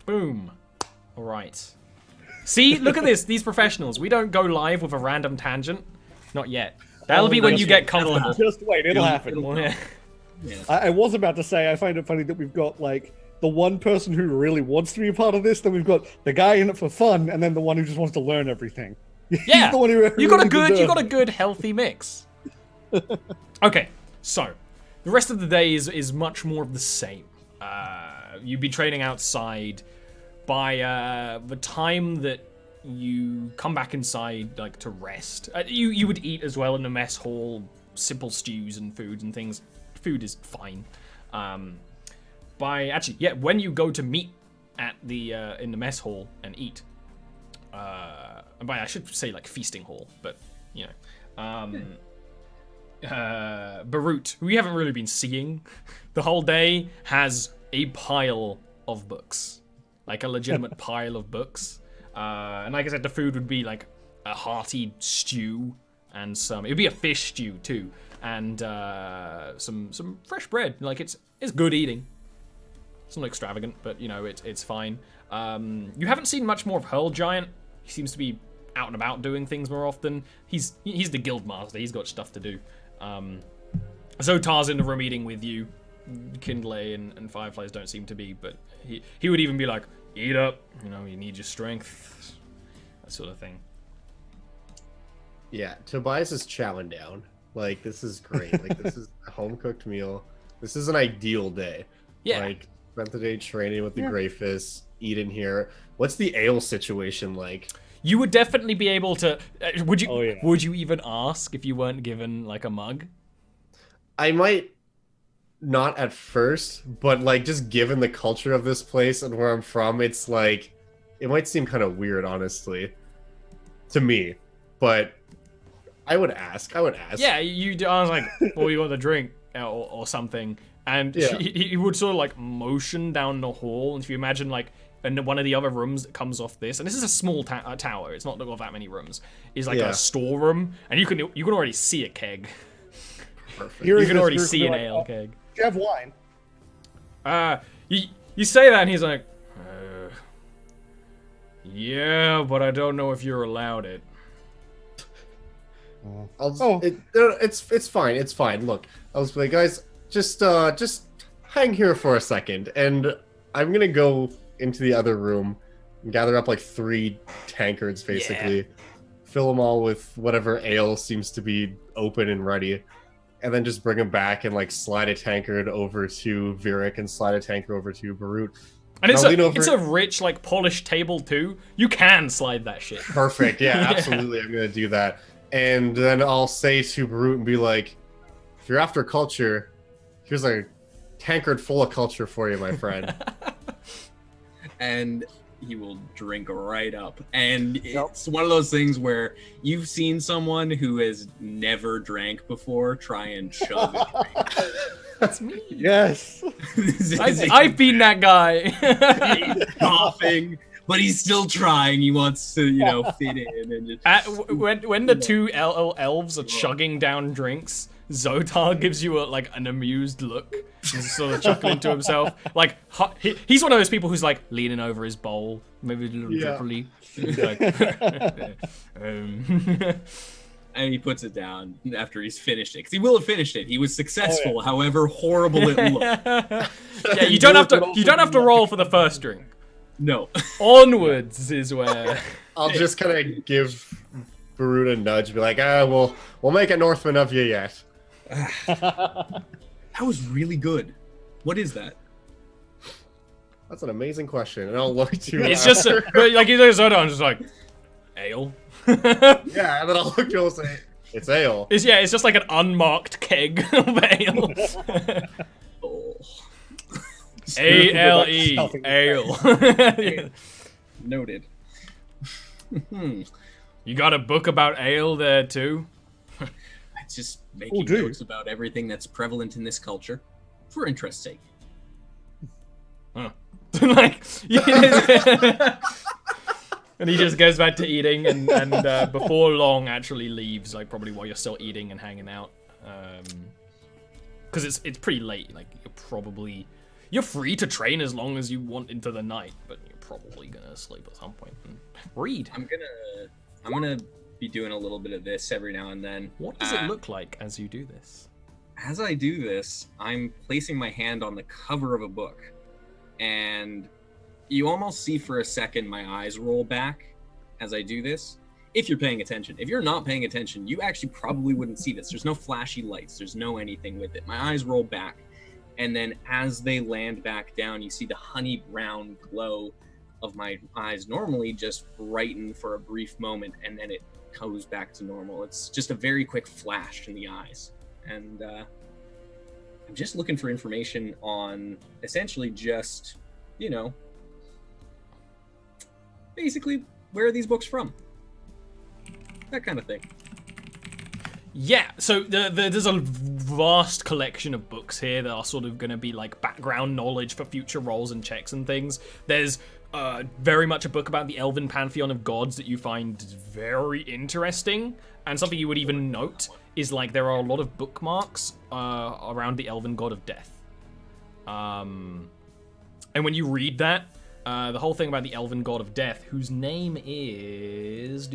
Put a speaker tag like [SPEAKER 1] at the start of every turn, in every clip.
[SPEAKER 1] Boom. All right. See, look at this. These professionals. We don't go live with a random tangent. Not yet. That'll be when you get comfortable.
[SPEAKER 2] Just wait, it'll happen.
[SPEAKER 1] Yeah.
[SPEAKER 2] I was about to say, I find it funny that we've got, like, the one person who really wants to be a part of this, then we've got the guy in it for fun, and then the one who just wants to learn everything.
[SPEAKER 1] Yeah,
[SPEAKER 2] the one who
[SPEAKER 1] you got a good, healthy mix. Okay, so the rest of the day is much more of the same. You'd be training outside. By the time that you come back inside, like to rest, you would eat as well in the mess hall, simple stews and foods and things. Food is fine. When you go to meet at the in the mess hall and eat, and by I should say like feasting hall, but you know, Barut, who we haven't really been seeing the whole day, has a pile of books. Like a legitimate pile of books. And like I said, the food would be like a hearty stew and it would be a fish stew too. And some fresh bread. Like it's good eating. It's not extravagant, but you know, it's fine. You haven't seen much more of Hurl Giant. He seems to be out and about doing things more often. He's the guild master. He's got stuff to do. Zotar's in the room eating with you. Kindle and Fireflies don't seem to be, but he would even be like, eat up, you know, you need your strength, that sort of thing.
[SPEAKER 3] Yeah, Tobias is chowing down. Like, this is great. Like, this is a home-cooked meal. This is an ideal day.
[SPEAKER 1] Yeah.
[SPEAKER 3] Like, spent the day training with the Greyfist, eat in here. What's the ale situation like?
[SPEAKER 1] You would definitely be able to... would you?
[SPEAKER 2] Oh, yeah.
[SPEAKER 1] Would you even ask if you weren't given, like, a mug?
[SPEAKER 3] I might... Not at first, but like just given the culture of this place and where I'm from, it's like it might seem kind of weird, honestly, to me. But I would ask.
[SPEAKER 1] Yeah, I was like, "Well, you want a drink or something?" And he would sort of like motion down the hall, and if you imagine like in one of the other rooms that comes off this, and this is a small tower, it's not got that many rooms, is like a storeroom, and you can already see a keg.
[SPEAKER 3] Perfect.
[SPEAKER 1] You can already see an ale keg.
[SPEAKER 2] Do you have wine?
[SPEAKER 1] You say that and he's like, yeah, but I don't know if you're allowed it.
[SPEAKER 3] It's fine. It's fine. Look, I was like, guys, just hang here for a second, and I'm gonna go into the other room and gather up like 3 tankards, basically, fill them all with whatever ale seems to be open and ready. And then just bring him back and like slide a tankard over to Virik and slide a tankard over to Barut.
[SPEAKER 1] And it's a rich, like, polished table too. You can slide that shit.
[SPEAKER 3] Perfect. Yeah, absolutely. I'm gonna do that. And then I'll say to Barut and be like, if you're after culture, here's a tankard full of culture for you, my friend.
[SPEAKER 4] And he will drink right up. And it's one of those things where you've seen someone who has never drank before try and shove a drink.
[SPEAKER 1] That's me.
[SPEAKER 2] Yes.
[SPEAKER 1] I've been that guy.
[SPEAKER 4] He's coughing, but he's still trying. He wants to, fit in. And just...
[SPEAKER 1] when the two elves are chugging down drinks, Zotar gives you an amused look. He's sort of chuckling to himself. Like, he's one of those people who's like leaning over his bowl, maybe a little drippily.
[SPEAKER 4] And he puts it down after he's finished it, because he will have finished it. He was successful, however horrible it looked.
[SPEAKER 1] Yeah, you don't have to roll for the first drink.
[SPEAKER 4] No.
[SPEAKER 1] Onwards is where
[SPEAKER 3] I'll just kind of give Barut a nudge, be like, we'll make a Northman of you yet.
[SPEAKER 4] That was really good. What is that?
[SPEAKER 3] That's an amazing question, and I'll look to.
[SPEAKER 1] It's just like you look at I'm just like ale.
[SPEAKER 3] Yeah, and then I'll look to him and say, "It's ale."
[SPEAKER 1] It's just like an unmarked keg of ale. A-L-E, ale.
[SPEAKER 4] Noted.
[SPEAKER 1] You got a book about ale there too?
[SPEAKER 4] It's just making notes about everything that's prevalent in this culture, for interest's sake.
[SPEAKER 1] Huh. And he just goes back to eating, and before long actually leaves, like probably while you're still eating and hanging out, because it's pretty late. Like you're free to train as long as you want into the night, but you're probably gonna sleep at some point and read.
[SPEAKER 4] I'm gonna be doing a little bit of this every now and then.
[SPEAKER 1] What does it look like as you do this?
[SPEAKER 4] As I do this, I'm placing my hand on the cover of a book, and you almost see for a second my eyes roll back as I do this. If you're paying attention. If you're not paying attention, you actually probably wouldn't see this. There's no flashy lights. There's no anything with it. My eyes roll back, and then as they land back down, you see the honey brown glow of my eyes normally just brighten for a brief moment, and then it goes back to normal. It's just a very quick flash in the eyes. And I'm just looking for information on essentially just, basically, where are these books from? That kind of thing.
[SPEAKER 1] Yeah, so there's a vast collection of books here that are sort of going to be like background knowledge for future rolls and checks and things. There's very much a book about the Elven pantheon of gods that you find very interesting, and something you would even note is like there are a lot of bookmarks around the Elven god of death. And when you read that, the whole thing about the Elven god of death, whose name is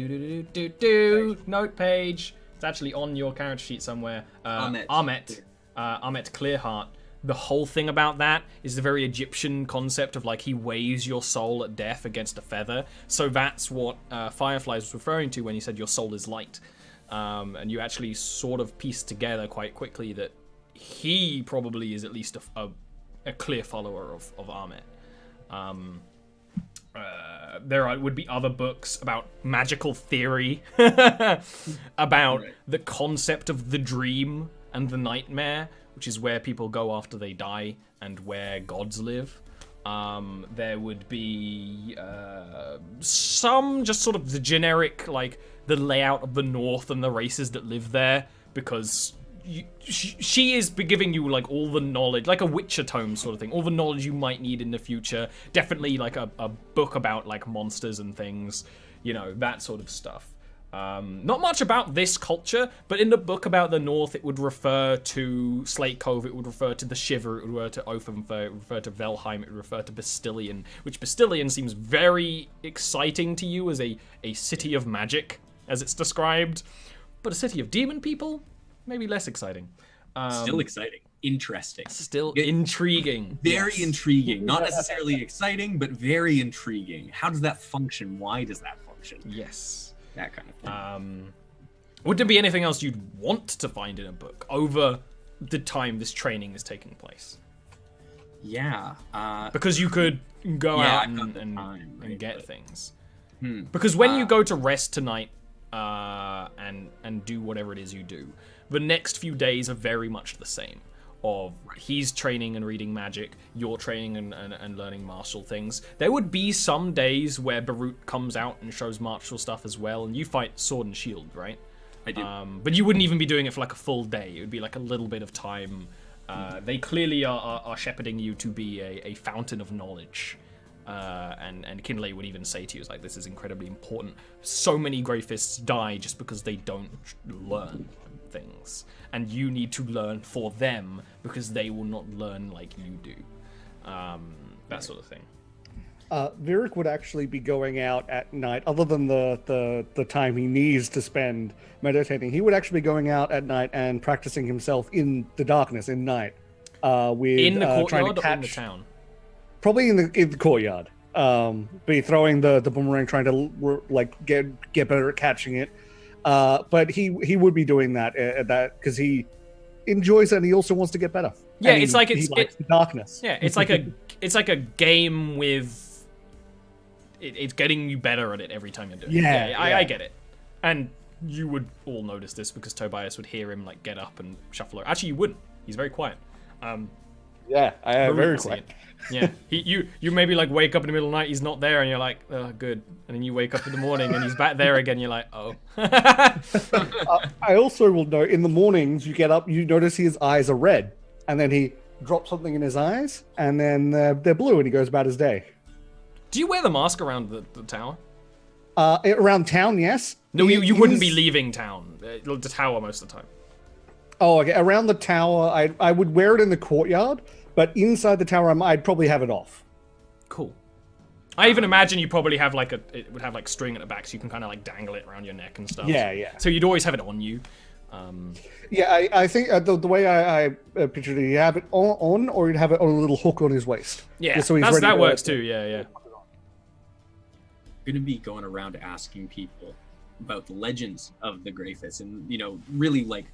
[SPEAKER 1] note page. It's actually on your character sheet somewhere. Armet Clearheart. The whole thing about that is the very Egyptian concept of like he weighs your soul at death against a feather. So that's what Fireflies was referring to when he said your soul is light. And you actually sort of piece together quite quickly that he probably is at least a clear follower of Armet. There would be other books about magical theory, about the concept of the dream and the nightmare, which is where people go after they die and where gods live. There would be some just sort of the generic, like the layout of the North and the races that live there, because she is giving you like all the knowledge, like a Witcher tome sort of thing, all the knowledge you might need in the future. Definitely like a book about like monsters and things, that sort of stuff. Not much about this culture, but in the book about the North, it would refer to Slate Cove, it would refer to the Shiver, it would refer to Othenfer, it would refer to Velheim, it would refer to Bastillion, which Bastillion seems very exciting to you as a city of magic, as it's described, but a city of demon people? Maybe less exciting.
[SPEAKER 4] Still exciting. Interesting.
[SPEAKER 1] Still intriguing.
[SPEAKER 4] Very intriguing. Not necessarily exciting, but very intriguing. How does that function? Why does that function?
[SPEAKER 1] Yes.
[SPEAKER 4] That kind of thing.
[SPEAKER 1] Would there be anything else you'd want to find in a book over the time this training is taking place?
[SPEAKER 4] Yeah.
[SPEAKER 1] Because you could go out and get things. Because when you go to rest tonight and do whatever it is you do, the next few days are very much the same. He's training and reading magic, you're training and learning martial things. There would be some days where Barut comes out and shows martial stuff as well, and you fight sword and shield, right?
[SPEAKER 4] I do.
[SPEAKER 1] But you wouldn't even be doing it for like a full day. It would be like a little bit of time. They clearly are shepherding you to be a fountain of knowledge. And Kinley would even say to you, this is incredibly important. So many Grey Fists die just because they don't learn things. And you need to learn for them because they will not learn like you do. That sort of thing.
[SPEAKER 2] Virik would actually be going out at night, other than the time he needs to spend meditating. He would actually be going out at night and practicing himself in the darkness, in night.
[SPEAKER 1] In the courtyard
[SPEAKER 2] trying to catch,
[SPEAKER 1] or in the town?
[SPEAKER 2] Probably in the courtyard. Be throwing the boomerang, trying to get better at catching it. But he would be doing that because he enjoys it and he also wants to get better.
[SPEAKER 1] Yeah,
[SPEAKER 2] and
[SPEAKER 1] it's like
[SPEAKER 2] he likes the darkness.
[SPEAKER 1] Yeah, it's like a game with it's getting you better at it every time you're doing it. Yeah, I get it. And you would all notice this because Tobias would hear him get up and shuffle around. Actually, you wouldn't. He's very quiet.
[SPEAKER 2] Yeah, I am very quiet.
[SPEAKER 1] Yeah, you maybe wake up in the middle of the night, he's not there, and you're like, oh, good. And then you wake up in the morning and he's back there again. You're like, oh.
[SPEAKER 2] I also will note in the mornings you get up, you notice his eyes are red, and then he drops something in his eyes, and then they're blue, and he goes about his day.
[SPEAKER 1] Do you wear the mask around the tower?
[SPEAKER 2] Around town, yes.
[SPEAKER 1] No, you wouldn't be leaving town. The tower most of the time.
[SPEAKER 2] Oh, okay. Around the tower, I would wear it in the courtyard, but inside the tower, I'd probably have it off.
[SPEAKER 1] Cool. I even imagine you probably have like it would have like string at the back, so you can kind of like dangle it around your neck and stuff.
[SPEAKER 2] Yeah.
[SPEAKER 1] So you'd always have it on you.
[SPEAKER 2] Yeah, I think the way I pictured it, you have it on, or you'd have it on a little hook on his waist.
[SPEAKER 1] Yeah,
[SPEAKER 2] Just so he's ready
[SPEAKER 1] that
[SPEAKER 2] to-
[SPEAKER 1] works too. Yeah.
[SPEAKER 4] Going to be going around asking people about the legends of the Greyfist, and really like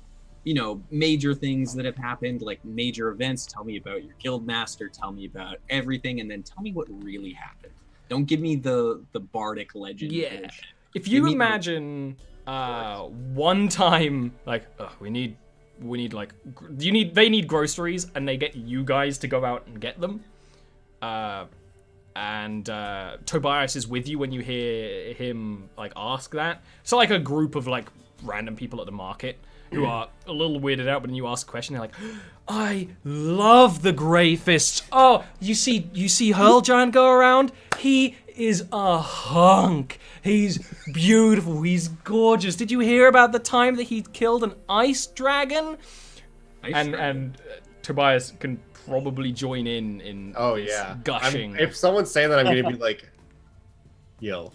[SPEAKER 4] major things that have happened, like major events. Tell me about your guild master, tell me about everything, and then tell me what really happened. Don't give me the bardic legend bullshit.
[SPEAKER 1] If you imagine one time, like, they need groceries, and they get you guys to go out and get them. And Tobias is with you when you hear him like ask that. So like a group of like random people at the market who are a little weirded out, but when you ask a question, they're like, I love the Greyfist. Oh, you see Hurl Giant go around? He is a hunk. He's beautiful. He's gorgeous. Did you hear about the time that he killed an ice dragon? And Tobias can probably join in gushing.
[SPEAKER 3] If someone's saying that, I'm going to be like, yo,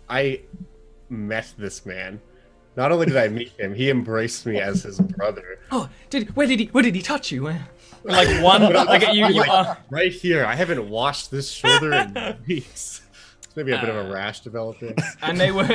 [SPEAKER 3] I met this man. Not only did I meet him, he embraced me as his brother.
[SPEAKER 1] Oh, where did he touch you? Like one, like at you,
[SPEAKER 3] right here. I haven't washed this shoulder in weeks. It's maybe a bit of a rash developing.
[SPEAKER 1] And they would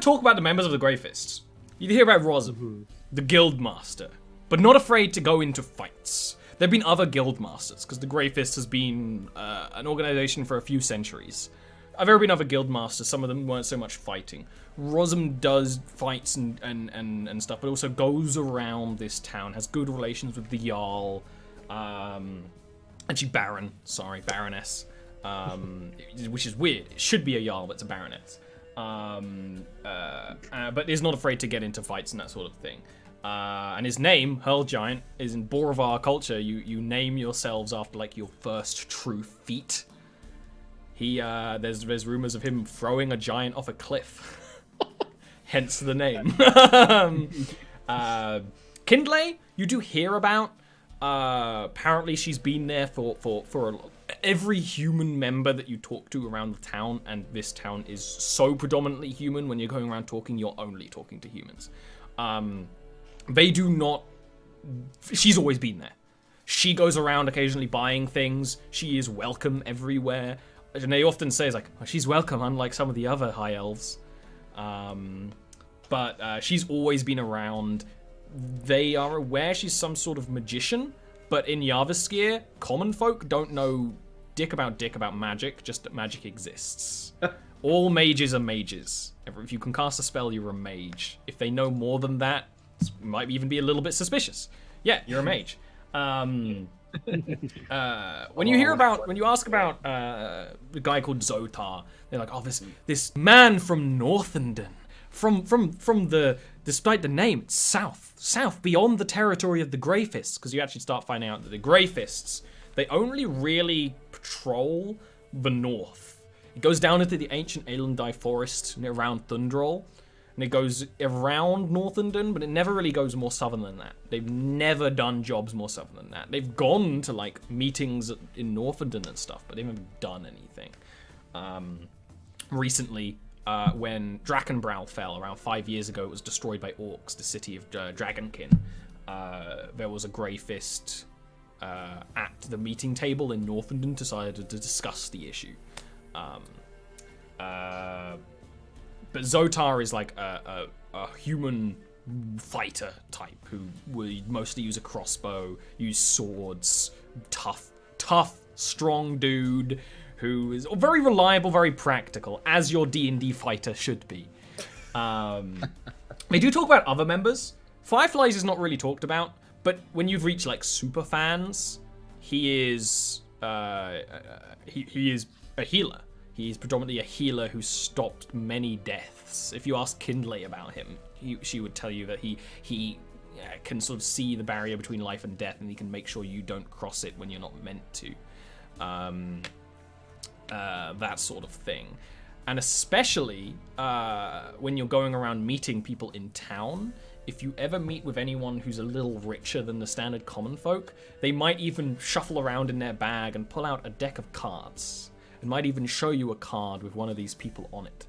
[SPEAKER 1] talk about the members of the Greyfists. You'd hear about Rosm, the guild master, but not afraid to go into fights. There've been other guild masters because the Greyfist has been an organization for a few centuries. There have been other guild masters. Some of them weren't so much fighting. Rosm does fights and stuff, but also goes around this town, has good relations with the Jarl, actually Baroness, which is weird. It should be a Jarl, but it's a Baroness. But is not afraid to get into fights and that sort of thing. And his name, Hurl Giant, is in Borovar culture. You name yourselves after like your first true feat. There's rumors of him throwing a giant off a cliff. Hence the name. Kindle, you do hear about. Apparently she's been there for every human member that you talk to around the town, and this town is so predominantly human. When you're going around talking, you're only talking to humans. They do not. She's always been there. She goes around occasionally buying things. She is welcome everywhere. And they often say, it's like, she's welcome, unlike some of the other high elves. But she's always been around. They are aware she's some sort of magician, but in Jarviskjir, common folk don't know dick about magic, just that magic exists. All mages are mages. If you can cast a spell, you're a mage. If they know more than that, it might even be a little bit suspicious. Yeah, you're a mage. When you ask about the guy called Zotar, they're like, oh, this man from Northenden, from the, despite the name, it's south beyond the territory of the Greyfists, because you actually start finding out that the Greyfists, they only really patrol the north. It goes down into the ancient Aelandi forest around Thundrall, and it goes around Northenden, but it never really goes more southern than that. They've never done jobs more southern than that. They've gone to like meetings in Northenden and stuff, but they haven't done anything. Recently, when Drakenbrow fell around 5 years ago, it was destroyed by orcs, the city of Dragonkin. There was a Greyfist at the meeting table in Northenden decided to discuss the issue. But Zotar is like a human fighter type who would mostly use a crossbow, use swords, tough, strong dude who is very reliable, very practical, as your D&D fighter should be. They do talk about other members. Fireflies is not really talked about, but when you've reached like super fans, he is he is a healer. He's predominantly a healer who stopped many deaths. If you ask Kindle about him, she would tell you that he can sort of see the barrier between life and death, and he can make sure you don't cross it when you're not meant to. That sort of thing. And especially when you're going around meeting people in town, if you ever meet with anyone who's a little richer than the standard common folk, they might even shuffle around in their bag and pull out a deck of cards, and might even show you a card with one of these people on it.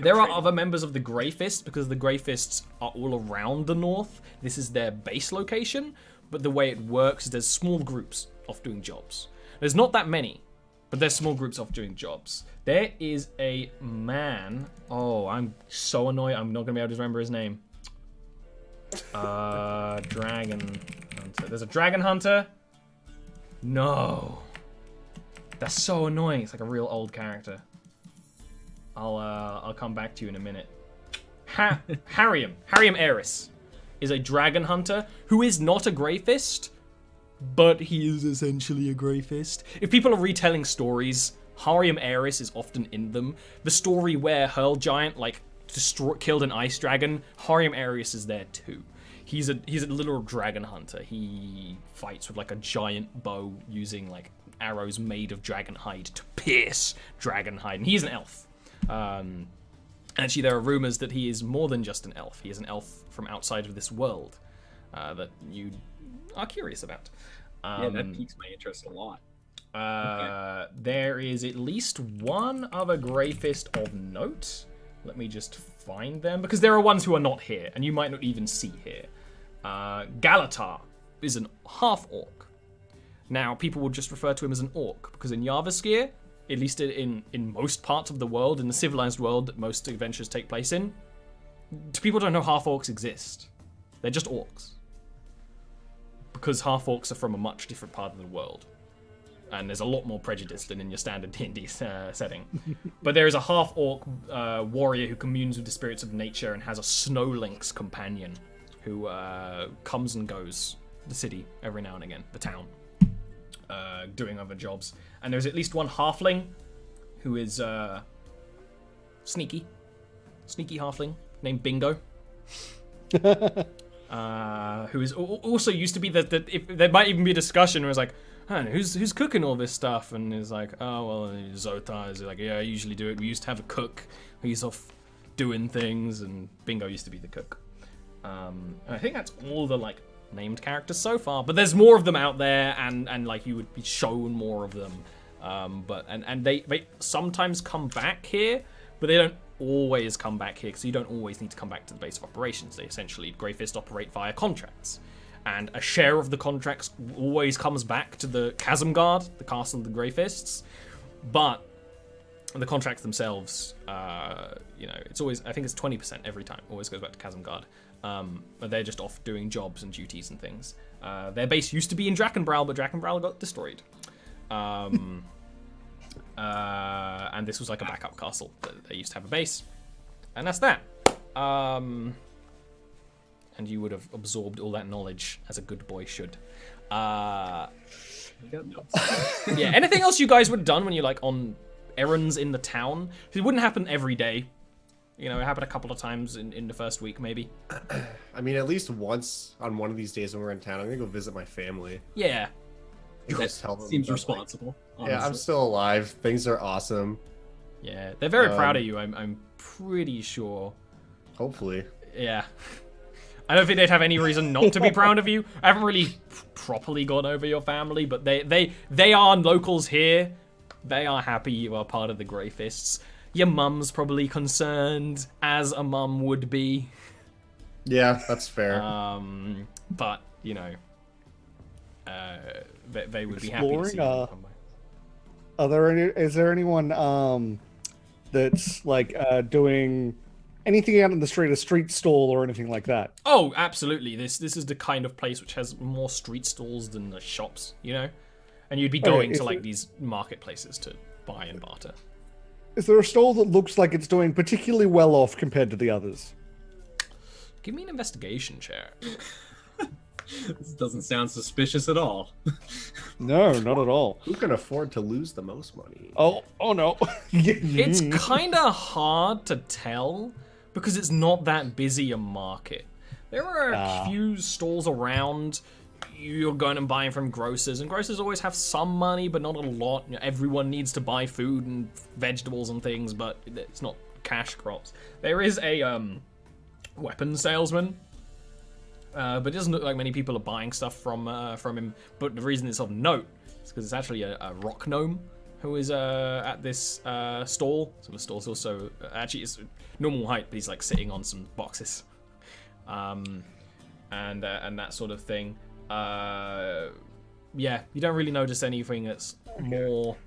[SPEAKER 1] There are other members of the Grey Fist, because the Grey Fists are all around the north. This is their base location, but the way it works is there's small groups off doing jobs. There's not that many, but there's small groups off doing jobs. There is a man. Oh, I'm so annoyed. I'm not going to be able to remember his name. Dragon Hunter. There's a Dragon Hunter. No. That's so annoying. It's like a real old character. I'll come back to you in a minute. Harriam Eris is a dragon hunter who is not a Grey Fist, but he is essentially a Grey Fist. If people are retelling stories, Harriam Eris is often in them. The story where Hurl Giant killed an ice dragon, Harriam Eris is there too. He's a literal dragon hunter. He fights with like a giant bow using like arrows made of dragon hide to pierce dragon hide, and he's an elf. Actually, there are rumors that he is more than just an elf. He is an elf from outside of this world that you are curious about.
[SPEAKER 4] Yeah, that piques my interest a lot. Okay.
[SPEAKER 1] There is at least one other Grey Fist of note. Let me just find them, because there are ones who are not here, and you might not even see here. Galatar is an half-orc. Now, people will just refer to him as an orc, because in Jarviskjir, at least in most parts of the world, in the civilized world that most adventures take place in, people don't know half-orcs exist. They're just orcs. Because half-orcs are from a much different part of the world. And there's a lot more prejudice than in your standard D&D setting. But there is a half-orc warrior who communes with the spirits of nature and has a snow lynx companion who comes and goes the city every now and again, the town. Doing other jobs. And there's at least one halfling who is sneaky halfling named Bingo. Who is also used to be there might even be a discussion where it's like, I don't know, who's cooking all this stuff? And it's like, oh well, Zotar is like, yeah, I usually do it. We used to have a cook. He's off doing things, and Bingo used to be the cook. And I think that's all the like named characters so far, but there's more of them out there, and like you would be shown more of them. But they sometimes come back here, but they don't always come back here, because you don't always need to come back to the base of operations. They essentially, Grey Fist operate via contracts, and a share of the contracts always comes back to the Chasm Guard, the castle of the Grey Fists. But the contracts themselves, it's always, I think it's 20% every time, always goes back to Chasm Guard. But they're just off doing jobs and duties and things. Their base used to be in Drakenbrow, but Drakenbrow got destroyed. And this was like a backup castle. They used to have a base. And that's that. And you would have absorbed all that knowledge as a good boy should. Yeah, anything else you guys would have done when you're like on errands in the town? It wouldn't happen every day. You know, it happened a couple of times in the first week, maybe.
[SPEAKER 3] I mean, at least once on one of these days when we're in town, I'm gonna go visit my family.
[SPEAKER 1] Yeah.
[SPEAKER 3] Just tell them
[SPEAKER 4] seems responsible.
[SPEAKER 3] Like, yeah, I'm still alive. Things are awesome.
[SPEAKER 1] Yeah, they're very proud of you. I'm pretty sure.
[SPEAKER 3] Hopefully.
[SPEAKER 1] Yeah. I don't think they'd have any reason not to be proud of you. I haven't really properly gone over your family, but they are locals here. They are happy you are part of the Grey Fists. Your mum's probably concerned, as a mum would be.
[SPEAKER 3] Yeah, that's fair.
[SPEAKER 1] But you know, they would be happy to see you come by.
[SPEAKER 2] Is there anyone that's like doing anything out in the street, a street stall or anything like that?
[SPEAKER 1] Oh, absolutely. This is the kind of place which has more street stalls than the shops, you know? And you'd be going to like these marketplaces to buy and barter.
[SPEAKER 2] Is there a stall that looks like it's doing particularly well off compared to the others?
[SPEAKER 1] Give me an investigation check.
[SPEAKER 4] This doesn't sound suspicious at all.
[SPEAKER 2] No, not at all.
[SPEAKER 3] Who can afford to lose the most money?
[SPEAKER 2] Oh no.
[SPEAKER 1] It's kind of hard to tell because it's not that busy a market. There are a few stalls around. You're going and buying from grocers, and grocers always have some money, but not a lot. You know, everyone needs to buy food and vegetables and things, but it's not cash crops. There is a weapon salesman, but it doesn't look like many people are buying stuff from him. But the reason it's of note is because it's actually a rock gnome who is at this stall. So the stall's also actually it's normal height, but he's like sitting on some boxes, and that sort of thing. Yeah, you don't really notice anything that's more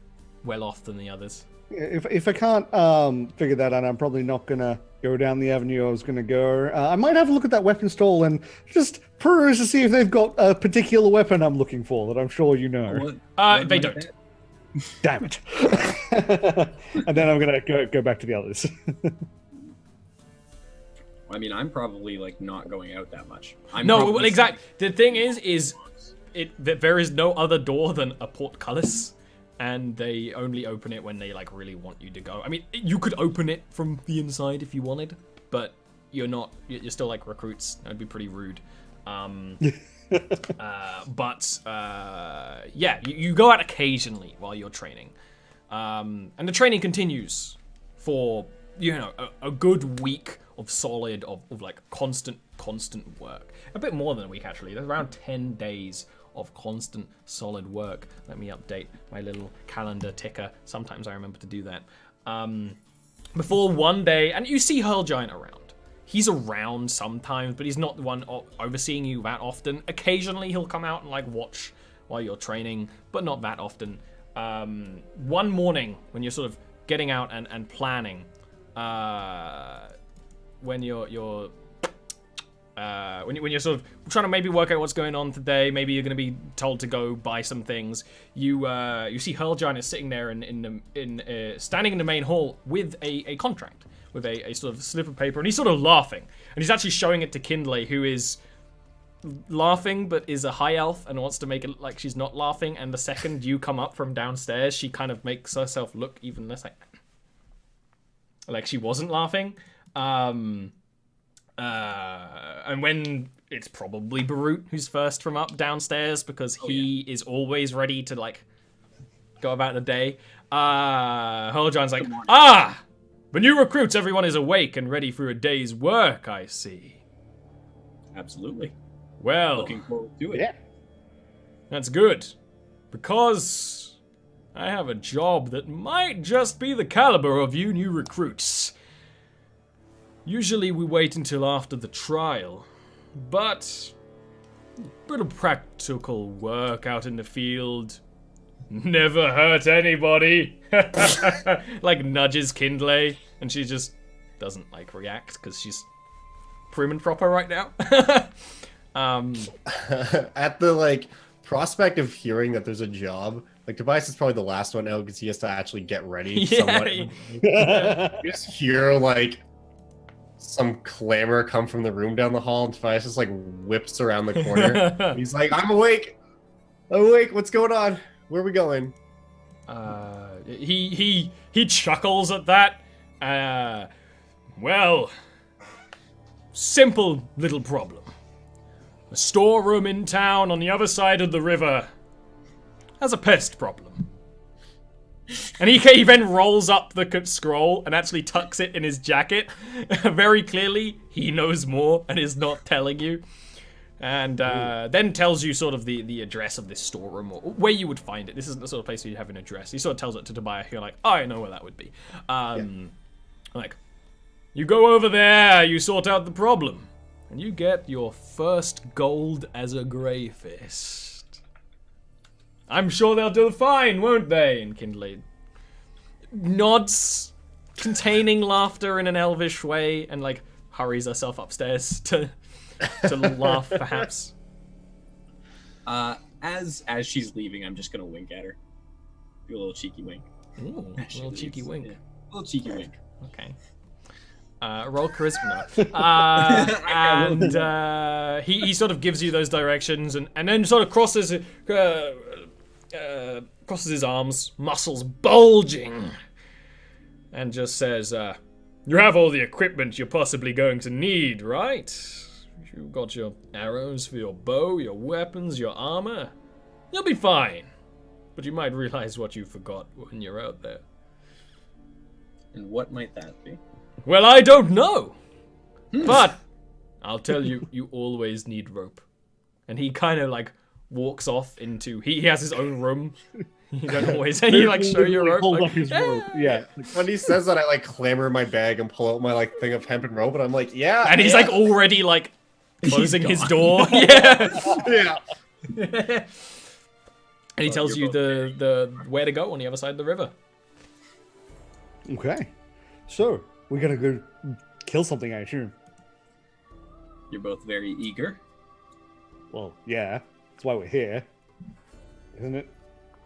[SPEAKER 1] well off than the others.
[SPEAKER 2] If I can't figure that out, I'm probably not gonna go down the avenue I was gonna go. I might have a look at that weapon stall and just peruse to see if they've got a particular weapon I'm looking for that I'm sure you know.
[SPEAKER 1] They don't.
[SPEAKER 2] Damn it! And then I'm gonna go back to the others.
[SPEAKER 4] I mean, I'm probably like not going out that much.
[SPEAKER 1] No, exactly. The thing is that there is no other door than a portcullis, and they only open it when they like really want you to go. I mean, you could open it from the inside if you wanted, but you're not. You're still like recruits. That'd be pretty rude. Yeah, you go out occasionally while you're training, and the training continues for a good week of solid of like constant work. A bit more than a week actually. There's around 10 days of constant solid work. Let me update my little calendar ticker. Sometimes I remember to do that. Before one day, and you see Hurl Giant around. He's around sometimes, but he's not the one overseeing you that often. Occasionally he'll come out and like watch while you're training, but not that often. One morning when you're sort of getting out and planning, when you're sort of trying to maybe work out what's going on today, maybe you're going to be told to go buy some things. You see Hurl Giant is sitting there standing in the main hall with a contract, with a sort of slip of paper, and he's sort of laughing, and he's actually showing it to Kindle, who is laughing but is a high elf and wants to make it like she's not laughing. And the second you come up from downstairs, she kind of makes herself look even less like she wasn't laughing. And when it's probably Barut who's first from up downstairs, because he is always ready to like go about the day. Holojohn's like, the new recruits, everyone is awake and ready for a day's work, I see.
[SPEAKER 4] Absolutely.
[SPEAKER 1] Well,
[SPEAKER 4] looking forward to it.
[SPEAKER 2] Yeah.
[SPEAKER 1] That's good, because I have a job that might just be the caliber of you new recruits. Usually we wait until after the trial, but a bit of practical work out in the field never hurt anybody. Like nudges Kindle, and she just doesn't like react because she's prim and proper right now.
[SPEAKER 3] At the like prospect of hearing that there's a job, like Tobias is probably the last one out because he has to actually get ready. Somewhat. You just hear like some clamor come from the room down the hall, and Tobias just like whips around the corner. He's like, I'm awake, what's going on, where are we going?
[SPEAKER 1] He chuckles at that. Well, simple little problem. A storeroom in town on the other side of the river has a pest problem. And he then rolls up the scroll and actually tucks it in his jacket. Very clearly, he knows more and is not telling you. And then tells you sort of the address of this storeroom, or where you would find it. This isn't the sort of place where you'd have an address. He sort of tells it to Tobias. You're like, I know where that would be. Like, you go over there, you sort out the problem, and you get your first gold as a Grey Fist. I'm sure they'll do fine, won't they? And Kindle nods, containing laughter in an elvish way, and like hurries herself upstairs to laugh, perhaps.
[SPEAKER 4] As she's leaving, I'm just gonna wink at her. Do a little cheeky wink.
[SPEAKER 1] Ooh, a little cheeky wink.
[SPEAKER 4] Yeah. A little cheeky wink.
[SPEAKER 1] Okay. Roll charisma. And he sort of gives you those directions, and then sort of crosses his arms, muscles bulging, and just says, you have all the equipment you're possibly going to need, right? You've got your arrows for your bow, your weapons, your armor. You'll be fine. But you might realize what you forgot when you're out there.
[SPEAKER 4] And what might that be?
[SPEAKER 1] Well, I don't know. But I'll tell you, you always need rope. And he kind of like walks off into. He has his own room. You don't always you like show your rope.
[SPEAKER 2] Hold
[SPEAKER 1] Like,
[SPEAKER 2] up his rope. Yeah.
[SPEAKER 3] When he says that, I like clamber my bag and pull out my like thing of hemp and rope, and I'm like, yeah.
[SPEAKER 1] and he's
[SPEAKER 3] yeah.
[SPEAKER 1] like already like closing his
[SPEAKER 4] gone.
[SPEAKER 1] door. Yeah.
[SPEAKER 3] yeah.
[SPEAKER 1] And he tells
[SPEAKER 4] you're
[SPEAKER 1] you
[SPEAKER 4] both
[SPEAKER 1] the where to go on the other side of the river.
[SPEAKER 2] Okay. So we gotta go kill something, I assume.
[SPEAKER 4] You're both very eager.
[SPEAKER 2] Well, yeah. That's why we're here, isn't it?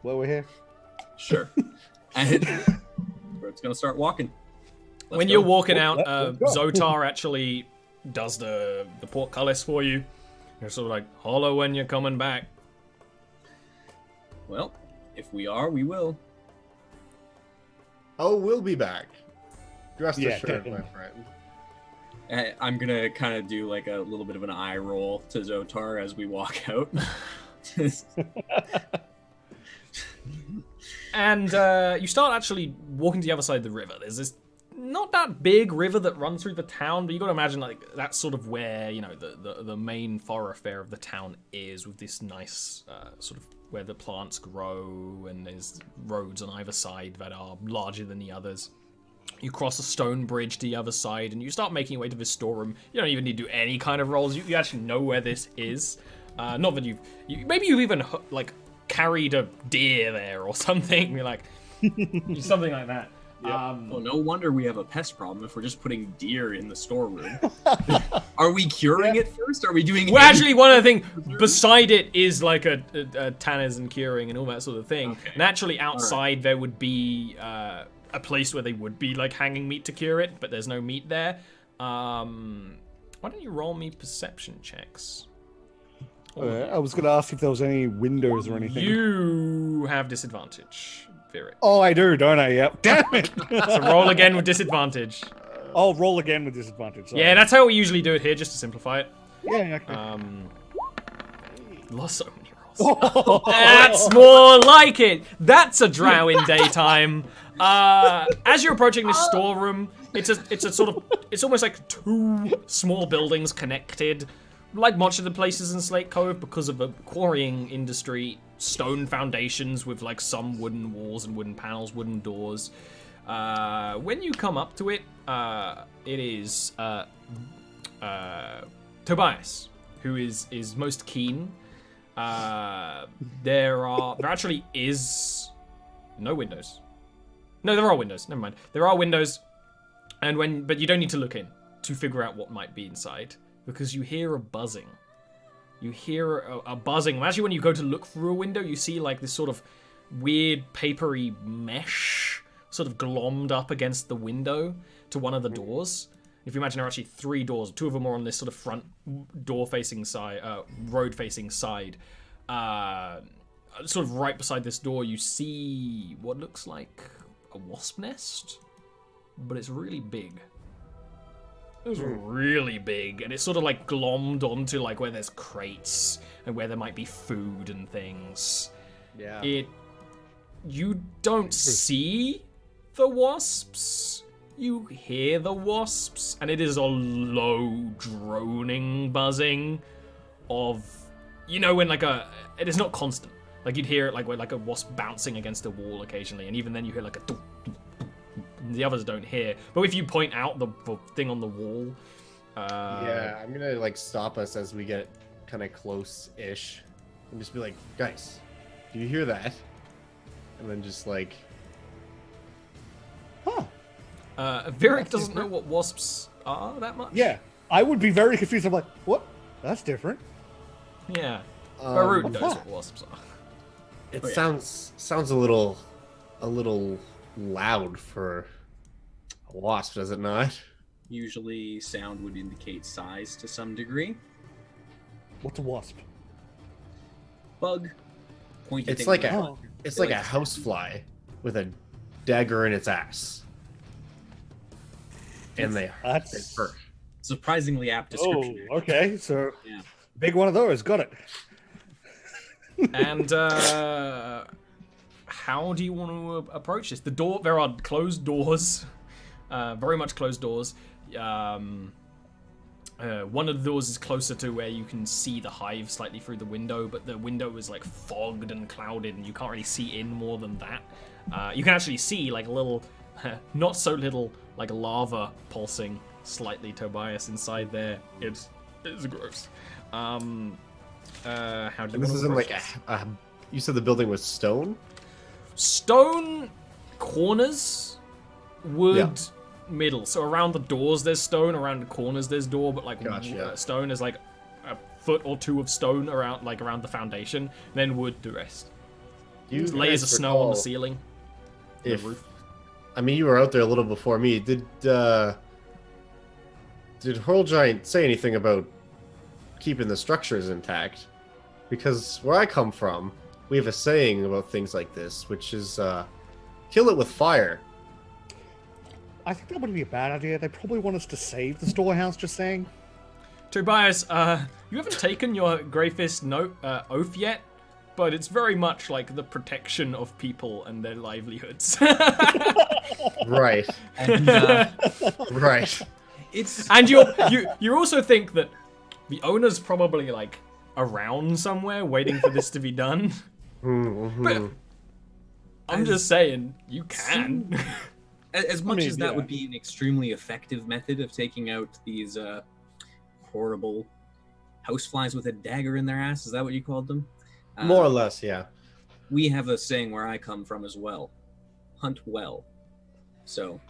[SPEAKER 2] Why we're here.
[SPEAKER 4] Sure. And Bert's gonna start walking. Let's
[SPEAKER 1] When
[SPEAKER 4] go.
[SPEAKER 1] you're walking out,
[SPEAKER 2] Let's go.
[SPEAKER 1] Zotar actually does the portcullis for you. You're sort of like, holler when you're coming back.
[SPEAKER 4] Well, if we are, we will.
[SPEAKER 3] Oh, we'll be back. Rest
[SPEAKER 2] Yeah,
[SPEAKER 3] assured,
[SPEAKER 2] definitely.
[SPEAKER 3] my friend.
[SPEAKER 4] I'm gonna kind of do like a little bit of an eye roll to Zotar as we walk out.
[SPEAKER 1] And you start actually walking to the other side of the river. There's this not that big river that runs through the town, but you got to imagine like that's sort of where the main thoroughfare of the town is, with this nice sort of where the plants grow, and there's roads on either side that are larger than the others. You cross a stone bridge to the other side, and you start making your way to this storeroom. You don't even need to do any kind of rolls. You actually know where this is. Not that maybe you've even like carried a deer there or something. You're like something like that.
[SPEAKER 4] Well, no wonder we have a pest problem if we're just putting deer in the storeroom. Are we curing it first? Are we doing?
[SPEAKER 1] Well, actually, one other thing beside it is like a tanners and curing and all that sort of thing.
[SPEAKER 4] Okay.
[SPEAKER 1] Naturally, outside there would be a place where they would be like hanging meat to cure it, but there's no meat there. Why don't you roll me perception checks?
[SPEAKER 2] I was gonna ask if there was any windows or anything.
[SPEAKER 1] You have disadvantage, Virik.
[SPEAKER 2] Oh, I do, don't I? Yep. Damn it!
[SPEAKER 1] So roll again with disadvantage.
[SPEAKER 2] I'll roll again with disadvantage. Sorry.
[SPEAKER 1] Yeah, that's how we usually do it here, just to simplify it.
[SPEAKER 2] Yeah. Okay.
[SPEAKER 1] Lost so many rolls. That's more like it. That's a drow in daytime. As you're approaching this storeroom, it's almost like two small buildings connected. Like much of the places in Slate Cove, because of the quarrying industry, stone foundations with like some wooden walls and wooden panels, wooden doors. When you come up to it, it is Tobias who is most keen. There actually is no windows. No, there are windows. Never mind. There are windows, but you don't need to look in to figure out what might be inside. Because you hear a buzzing. You hear a buzzing. Actually, when you go to look through a window, you see like this sort of weird papery mesh sort of glommed up against the window to one of the doors. If you imagine, there are actually three doors. Two of them are on this sort of front door-facing side, road-facing side. Sort of right beside this door, you see what looks like a wasp nest, but it's really big. It was really big, and it's sort of like glommed onto like where there's crates and where there might be food and things.
[SPEAKER 3] Yeah.
[SPEAKER 1] You don't see the wasps. You hear the wasps, and it is a low droning buzzing of, when it is not constant. Like you'd hear it like a wasp bouncing against a wall occasionally, and even then you hear like a doo, doo, doo. The others don't hear. But if you point out the thing on the wall,
[SPEAKER 3] Yeah, I'm gonna like stop us as we get kind of close-ish, and just be like, guys, do you hear that? And then just like,
[SPEAKER 1] Virik doesn't know what wasps are that much.
[SPEAKER 2] Yeah, I would be very confused. I'm like, what? That's different.
[SPEAKER 1] Yeah. Barut
[SPEAKER 3] what's
[SPEAKER 1] knows
[SPEAKER 2] that?
[SPEAKER 1] what wasps are.
[SPEAKER 3] it
[SPEAKER 4] Oh, yeah.
[SPEAKER 3] sounds a little loud for a wasp, does it not?
[SPEAKER 4] Usually, sound would indicate size to some degree.
[SPEAKER 2] What's a wasp?
[SPEAKER 4] Bug. Pointy
[SPEAKER 3] It's
[SPEAKER 4] thing
[SPEAKER 3] like
[SPEAKER 4] with
[SPEAKER 3] a
[SPEAKER 2] Oh.
[SPEAKER 3] it's like a housefly with a dagger in its ass, and they
[SPEAKER 2] That's
[SPEAKER 3] hurt.
[SPEAKER 4] surprisingly apt
[SPEAKER 2] oh,
[SPEAKER 4] description.
[SPEAKER 2] okay. So
[SPEAKER 4] Yeah.
[SPEAKER 2] big one of those. Got it.
[SPEAKER 1] And how do you want to approach this? There are closed doors. very much closed doors. One of the doors is closer to where you can see the hive slightly through the window, but the window is like fogged and clouded, and you can't really see in more than that. You can actually see like a little, not so little, like lava pulsing slightly, Tobias, inside there. It's gross. How do you
[SPEAKER 3] And this
[SPEAKER 1] wanna
[SPEAKER 3] isn't
[SPEAKER 1] approach
[SPEAKER 3] like
[SPEAKER 1] this?
[SPEAKER 3] you said the building was stone.
[SPEAKER 1] Stone corners, wood middle. So around the doors there's stone, around the corners there's door, but like
[SPEAKER 3] Gotcha.
[SPEAKER 1] stone is like a foot or two of stone around the foundation, then wood the rest.
[SPEAKER 3] You
[SPEAKER 1] There's layers of
[SPEAKER 3] guys
[SPEAKER 1] snow on the
[SPEAKER 3] recall
[SPEAKER 1] ceiling.
[SPEAKER 3] If
[SPEAKER 1] the roof.
[SPEAKER 3] I mean, you were out there a little before me. Did Hurl Giant say anything about keeping the structures intact? Because where I come from, we have a saying about things like this, which is kill it with fire.
[SPEAKER 2] I think that would be a bad idea. They probably want us to save the storehouse, just saying.
[SPEAKER 1] Tobias, you haven't taken your Greyfist oath yet, but it's very much like the protection of people and their livelihoods.
[SPEAKER 3] Right.
[SPEAKER 4] And,
[SPEAKER 3] Right.
[SPEAKER 4] it's
[SPEAKER 1] And you also think that the owner's probably like around somewhere waiting for this to be done.
[SPEAKER 3] Mm-hmm.
[SPEAKER 1] But I'm just saying, you can.
[SPEAKER 4] as much
[SPEAKER 2] mean,
[SPEAKER 4] as that
[SPEAKER 2] yeah.
[SPEAKER 4] would be an extremely effective method of taking out these horrible houseflies with a dagger in their ass. Is that what you called them?
[SPEAKER 3] More or less, yeah.
[SPEAKER 4] We have a saying where I come from as well. Hunt well. So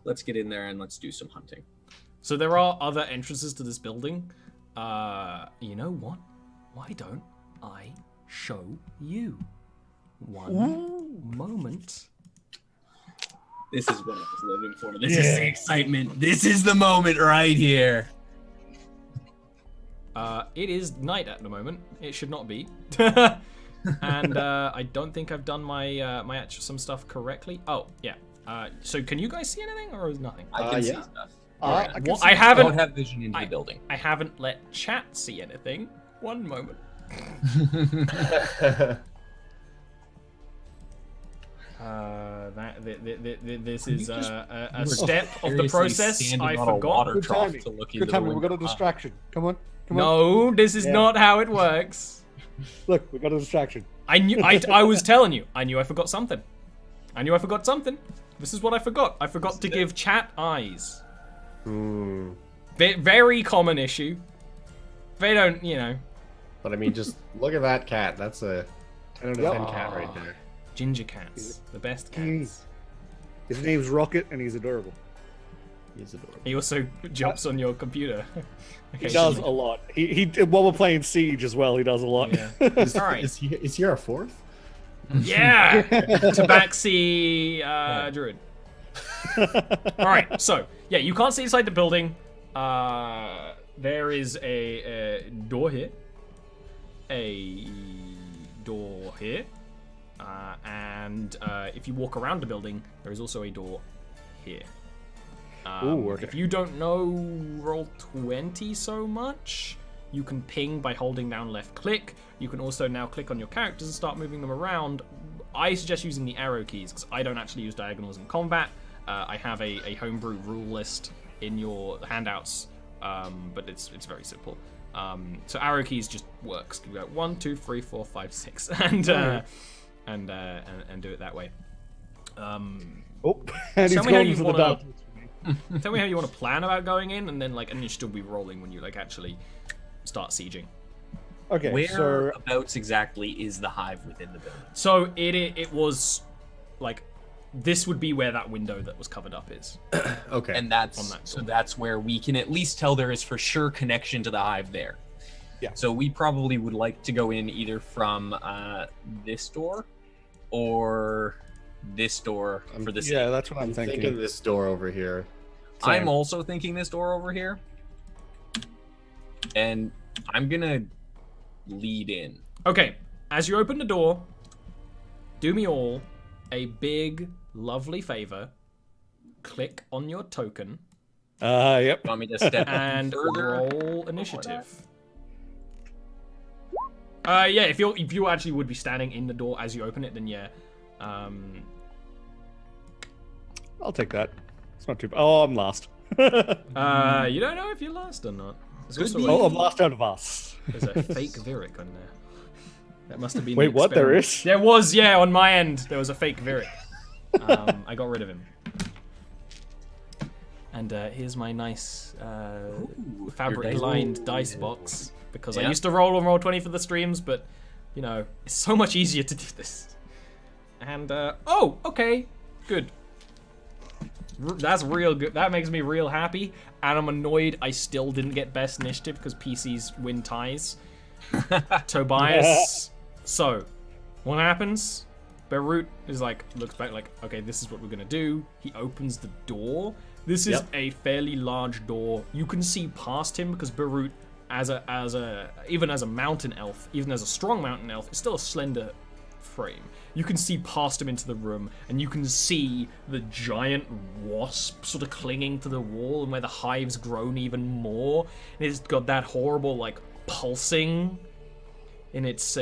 [SPEAKER 4] let's get in there and let's do some hunting.
[SPEAKER 1] So there are other entrances to this building. You know what? Why don't I show you? One moment.
[SPEAKER 4] This is what I was living for. This is the excitement. This is the moment right here.
[SPEAKER 1] It is night at the moment. It should not be. And I don't think I've done my my actual some stuff correctly. Oh yeah. So can you guys see anything, or is nothing?
[SPEAKER 4] I can see
[SPEAKER 3] yeah.
[SPEAKER 4] stuff.
[SPEAKER 2] I can
[SPEAKER 1] Well,
[SPEAKER 2] see-
[SPEAKER 1] I haven't.
[SPEAKER 5] Don't have vision into the building.
[SPEAKER 1] I haven't let chat see anything. One moment. This is a step of the process I forgot.
[SPEAKER 2] Good timing. Good timing. We got a distraction. Come on. Come on.
[SPEAKER 1] No, this is not how it works.
[SPEAKER 2] Look, we got a distraction.
[SPEAKER 1] I knew. I was telling you. I knew I forgot something. I knew I forgot something. This is what I forgot. I forgot to give chat eyes. Very common issue. They don't, you know.
[SPEAKER 3] But I mean, just look at that cat. That's a 10 out of 10 cat right there.
[SPEAKER 1] Ginger cats, the best cats.
[SPEAKER 2] His name's Rocket, and he's adorable.
[SPEAKER 3] He's adorable.
[SPEAKER 1] He also jumps on your computer.
[SPEAKER 2] He does a lot. He while we're playing Siege as well, he does a lot.
[SPEAKER 1] Yeah. All right.
[SPEAKER 3] Is he our fourth?
[SPEAKER 1] Yeah. Tabaxi Druid. All right. So yeah, you can't see inside the building. There is a door here. A door here. And if you walk around the building, there is also a door here.
[SPEAKER 2] Ooh, okay.
[SPEAKER 1] If you don't know roll 20 so much, you can ping by holding down left click. You can also now click on your characters and start moving them around. I suggest using the arrow keys because I don't actually use diagonals in combat. I have a homebrew rule list in your handouts, but it's very simple. So arrow keys just works. You go 1, 2, 3, 4, 5, 6, and do it that way.
[SPEAKER 2] And he's
[SPEAKER 1] Tell me how
[SPEAKER 2] going
[SPEAKER 1] you
[SPEAKER 2] for the
[SPEAKER 1] wanna-
[SPEAKER 2] dark.
[SPEAKER 1] Tell me how you want to plan about going in, and then you'll still be rolling when you actually start sieging.
[SPEAKER 2] Okay, so
[SPEAKER 5] Whereabouts exactly is the hive within the building?
[SPEAKER 1] So it was like this would be where that window that was covered up is.
[SPEAKER 3] Okay.
[SPEAKER 5] And that's
[SPEAKER 1] On that
[SPEAKER 5] so
[SPEAKER 1] door.
[SPEAKER 5] that's where we can at least tell there is for sure connection to the hive there.
[SPEAKER 2] Yeah.
[SPEAKER 5] So we probably would like to go in either from this door or this door for the
[SPEAKER 2] yeah, that's what I'm
[SPEAKER 3] thinking
[SPEAKER 2] thinking.
[SPEAKER 3] this door over here.
[SPEAKER 5] I'm
[SPEAKER 2] Same.
[SPEAKER 5] also thinking this door over here. And I'm gonna lead in.
[SPEAKER 1] Okay, as you open the door, do me all a big, lovely favor. Click on your token
[SPEAKER 2] Yep.
[SPEAKER 5] Want me to step
[SPEAKER 1] and
[SPEAKER 5] further?
[SPEAKER 1] roll initiative. Yeah, if you actually would be standing in the door as you open it, then yeah.
[SPEAKER 2] I'll take that. It's not too bad. Oh, I'm lost.
[SPEAKER 1] You don't know if you're lost or not. There's also
[SPEAKER 2] Oh, I'm lost out of us.
[SPEAKER 1] there's a fake Virik on there. That must have been.
[SPEAKER 2] Wait,
[SPEAKER 1] the
[SPEAKER 2] what? There
[SPEAKER 1] experiment.
[SPEAKER 2] is?
[SPEAKER 1] There was, yeah, on my end. There was a fake Virik. I got rid of him. And here's my nice fabric-lined dice box. Because I used to roll on Roll20 for the streams, but, you know, it's so much easier to do this. And, oh, okay, good. That's real good. That makes me real happy. And I'm annoyed I still didn't get best initiative because PCs win ties. Tobias. So, what happens? Beirut is like, looks back like, okay, this is what we're gonna do. He opens the door. This is a fairly large door. You can see past him because Beirut, even as a mountain elf, even as a strong mountain elf, is still a slender frame. You can see past him into the room, and you can see the giant wasp sort of clinging to the wall, and where the hive's grown even more. And it's got that horrible like pulsing in its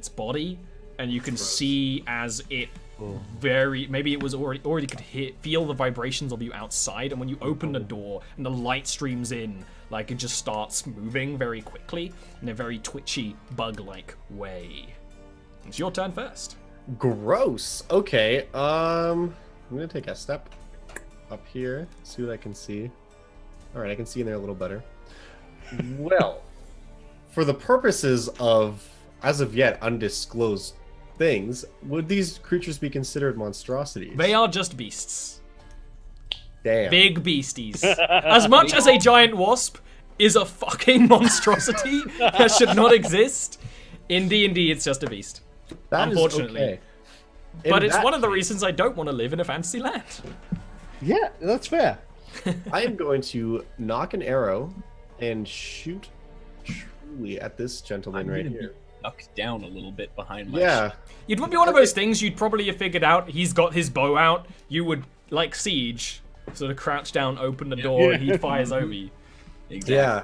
[SPEAKER 1] body, and you can see as it maybe it was already could feel the vibrations of you outside, and when you open the door and the light streams in, like it just starts moving very quickly in a very twitchy bug-like way. It's your turn first.
[SPEAKER 3] Gross. Okay. I'm gonna take a step up here, see what I can see. All right, I can see in there a little better. Well, for the purposes of, as of yet, undisclosed things, would these creatures be considered monstrosities?
[SPEAKER 1] They are just beasts.
[SPEAKER 3] Damn.
[SPEAKER 1] Big beasties. As much as a giant wasp is a fucking monstrosity that should not exist, in D&D it's just a beast.
[SPEAKER 3] That is
[SPEAKER 1] unfortunately.
[SPEAKER 3] okay.
[SPEAKER 1] But
[SPEAKER 3] In
[SPEAKER 1] it's
[SPEAKER 3] that
[SPEAKER 1] one of the
[SPEAKER 3] case,
[SPEAKER 1] reasons I don't want to live in a fantasy land.
[SPEAKER 2] Yeah, that's fair.
[SPEAKER 3] I am going to knock an arrow and shoot truly at this gentleman right here.
[SPEAKER 5] Ducked down a little bit behind my
[SPEAKER 3] Yeah.
[SPEAKER 1] It would be one of those things you'd probably have figured out. He's got his bow out. You would, like Siege, sort of crouch down, open the door, and he fires over you.
[SPEAKER 5] Exactly.
[SPEAKER 3] Yeah.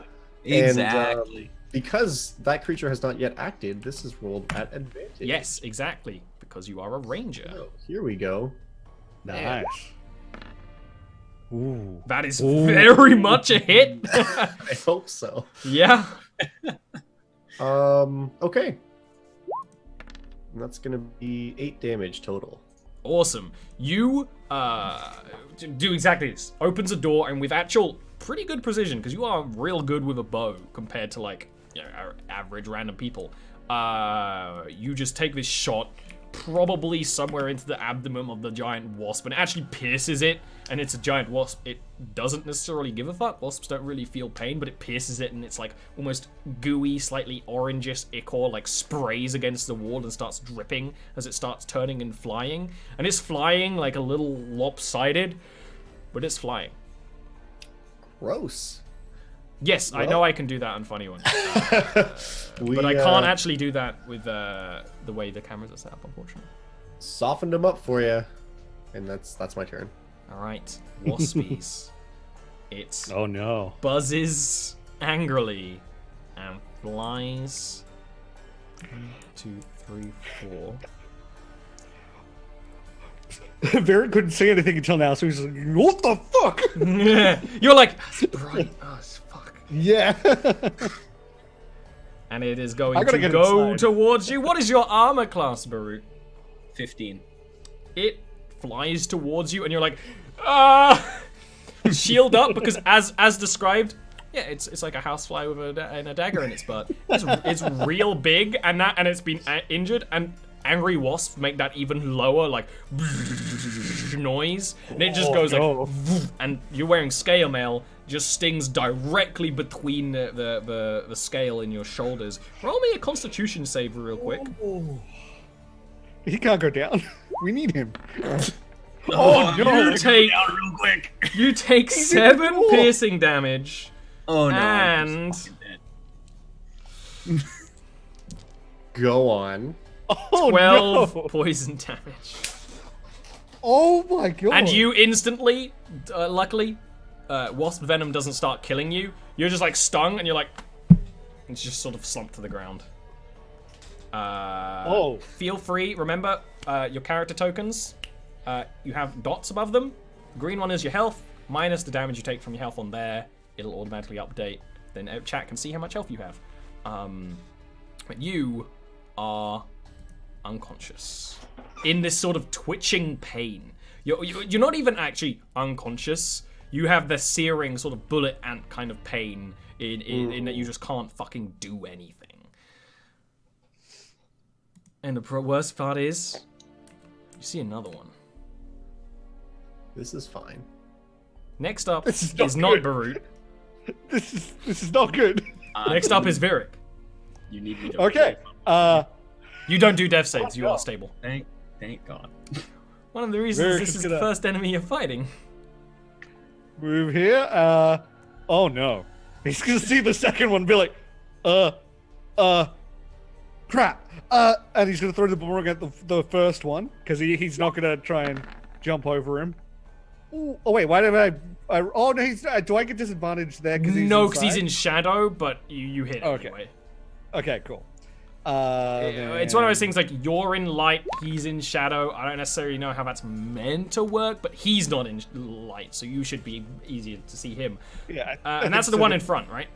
[SPEAKER 5] Exactly.
[SPEAKER 3] Because that creature has not yet acted, this is rolled at advantage.
[SPEAKER 1] Yes, exactly. Because you are a ranger.
[SPEAKER 3] So, here we go.
[SPEAKER 2] Nice. Ooh.
[SPEAKER 1] That is very much a hit.
[SPEAKER 3] I hope so.
[SPEAKER 1] Yeah.
[SPEAKER 3] Okay. And that's gonna be 8 damage total.
[SPEAKER 1] Awesome. You do exactly this. Opens a door, and with actual pretty good precision, because you are real good with a bow compared to like our average random people. You just take this shot, probably somewhere into the abdomen of the giant wasp, and it actually pierces it. And it's a giant wasp. It doesn't necessarily give a fuck. Wasps don't really feel pain, but it pierces it, and it's like almost gooey, slightly orangish ichor like sprays against the wall and starts dripping as it starts turning and flying. And it's flying like a little lopsided, but it's flying.
[SPEAKER 3] Gross.
[SPEAKER 1] Yes, I know I can do that on Funny One. But I can't actually do that with the way the cameras are set up, unfortunately.
[SPEAKER 3] Softened them up for you. And that's my turn.
[SPEAKER 1] Alright, Waspies. It
[SPEAKER 2] Oh no.
[SPEAKER 1] buzzes angrily and flies 1, 2, 3, 4.
[SPEAKER 2] Varric couldn't say anything until now, so he's like, what the fuck?
[SPEAKER 1] You're like, that's bright as fuck.
[SPEAKER 2] Yeah.
[SPEAKER 1] And it is going
[SPEAKER 2] I gotta
[SPEAKER 1] to
[SPEAKER 2] get
[SPEAKER 1] go
[SPEAKER 2] inside.
[SPEAKER 1] towards you. What is your armor class, Barut?
[SPEAKER 5] 15.
[SPEAKER 1] It flies towards you, and you're like, ah! Shield up, because as described, yeah, it's like a housefly with a dagger in its butt. It's real big, and it's been injured, and angry wasps make that even lower, like noise, and it just goes like, and you're wearing scale mail, just stings directly between the scale in your shoulders. Roll me a Constitution save real quick.
[SPEAKER 2] He can't go down. We need him.
[SPEAKER 1] Oh no!
[SPEAKER 5] You take down real quick.
[SPEAKER 1] You take 7 piercing damage.
[SPEAKER 5] Oh no!
[SPEAKER 1] And
[SPEAKER 3] Go on.
[SPEAKER 2] Oh
[SPEAKER 1] 12
[SPEAKER 2] no.
[SPEAKER 1] poison damage.
[SPEAKER 2] Oh my god.
[SPEAKER 1] And you instantly, luckily, wasp venom doesn't start killing you. You're just like stung, and you're like, it's just sort of slumped to the ground.
[SPEAKER 2] Oh.
[SPEAKER 1] Feel free. Remember your character tokens. You have dots above them. Green one is your health, minus the damage you take from your health on there. It'll automatically update. Then chat can see how much health you have. But you are unconscious. In this sort of twitching pain. You're not even actually unconscious. You have the searing sort of bullet ant kind of pain in that you just can't fucking do anything. And the worst part is, you see another one.
[SPEAKER 3] This is fine.
[SPEAKER 1] Next up
[SPEAKER 2] is
[SPEAKER 1] is
[SPEAKER 2] not
[SPEAKER 1] not Barut.
[SPEAKER 2] This is not good.
[SPEAKER 1] Next up is Virik.
[SPEAKER 5] You need me to.
[SPEAKER 2] Okay.
[SPEAKER 1] You don't do death saves. You are stable.
[SPEAKER 5] Thank God.
[SPEAKER 1] One of the reasons
[SPEAKER 2] Virik
[SPEAKER 1] this
[SPEAKER 2] is
[SPEAKER 1] is the
[SPEAKER 2] gonna-
[SPEAKER 1] first enemy you're fighting.
[SPEAKER 2] Move here. Oh no. He's gonna see the second one and be like, crap. And he's gonna throw the boomerang at the first one because he's not gonna try and jump over him. Ooh, oh wait, why did I? Oh no, he's. Do I get disadvantage there?
[SPEAKER 1] No, because he's in shadow, but you hit it
[SPEAKER 2] Okay.
[SPEAKER 1] anyway.
[SPEAKER 2] Okay, cool.
[SPEAKER 1] It's one of those things like you're in light, he's in shadow. I don't necessarily know how that's meant to work, but he's not in light, so you should be easier to see him.
[SPEAKER 2] Yeah,
[SPEAKER 1] And that's the one in front, right?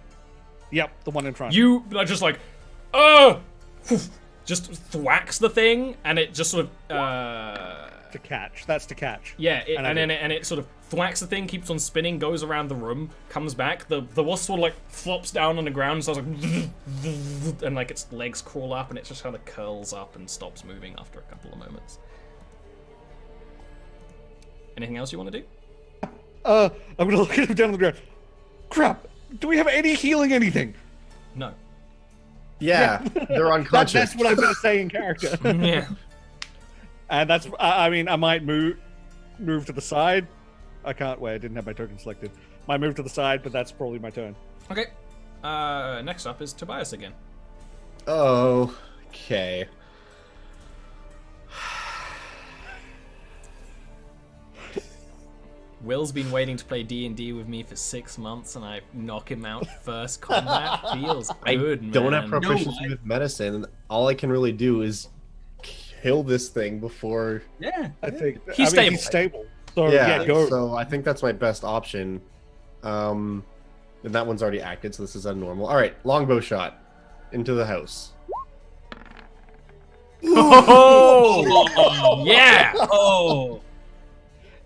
[SPEAKER 2] Yep, the one in front.
[SPEAKER 1] You are just like, just thwacks the thing, and it just sort of,
[SPEAKER 2] to catch. That's to catch.
[SPEAKER 1] yeah,
[SPEAKER 2] And
[SPEAKER 1] and it sort of thwacks the thing, keeps on spinning, goes around the room, comes back. The wasp sort of like flops down on the ground, so like, and like its legs crawl up, and it just kind of curls up and stops moving after a couple of moments. Anything else you want to do?
[SPEAKER 2] I'm gonna look at him down on the ground. Crap! Do we have any healing anything?
[SPEAKER 1] No.
[SPEAKER 3] Yeah, they're unconscious.
[SPEAKER 2] That's what I'm gonna say in character.
[SPEAKER 1] Yeah.
[SPEAKER 2] And that's. I mean, I might move to the side. I can't. Wait, I didn't have my token selected. Might move to the side, but that's probably my turn.
[SPEAKER 1] Okay. Next up is Tobias again.
[SPEAKER 3] Oh, okay.
[SPEAKER 1] Will's been waiting to play D&D with me for 6 months, and I knock him out first combat. Feels good, man.
[SPEAKER 3] Don't have proficiency with medicine. All I can really do is kill this thing before.
[SPEAKER 5] Yeah.
[SPEAKER 2] I think
[SPEAKER 1] He's stable.
[SPEAKER 2] He's stable. So
[SPEAKER 3] Yeah,
[SPEAKER 2] go.
[SPEAKER 3] so I think that's my best option. And that one's already acted, so this is unnormal. All right, longbow shot into the house.
[SPEAKER 1] Oh! Yeah!
[SPEAKER 5] Oh.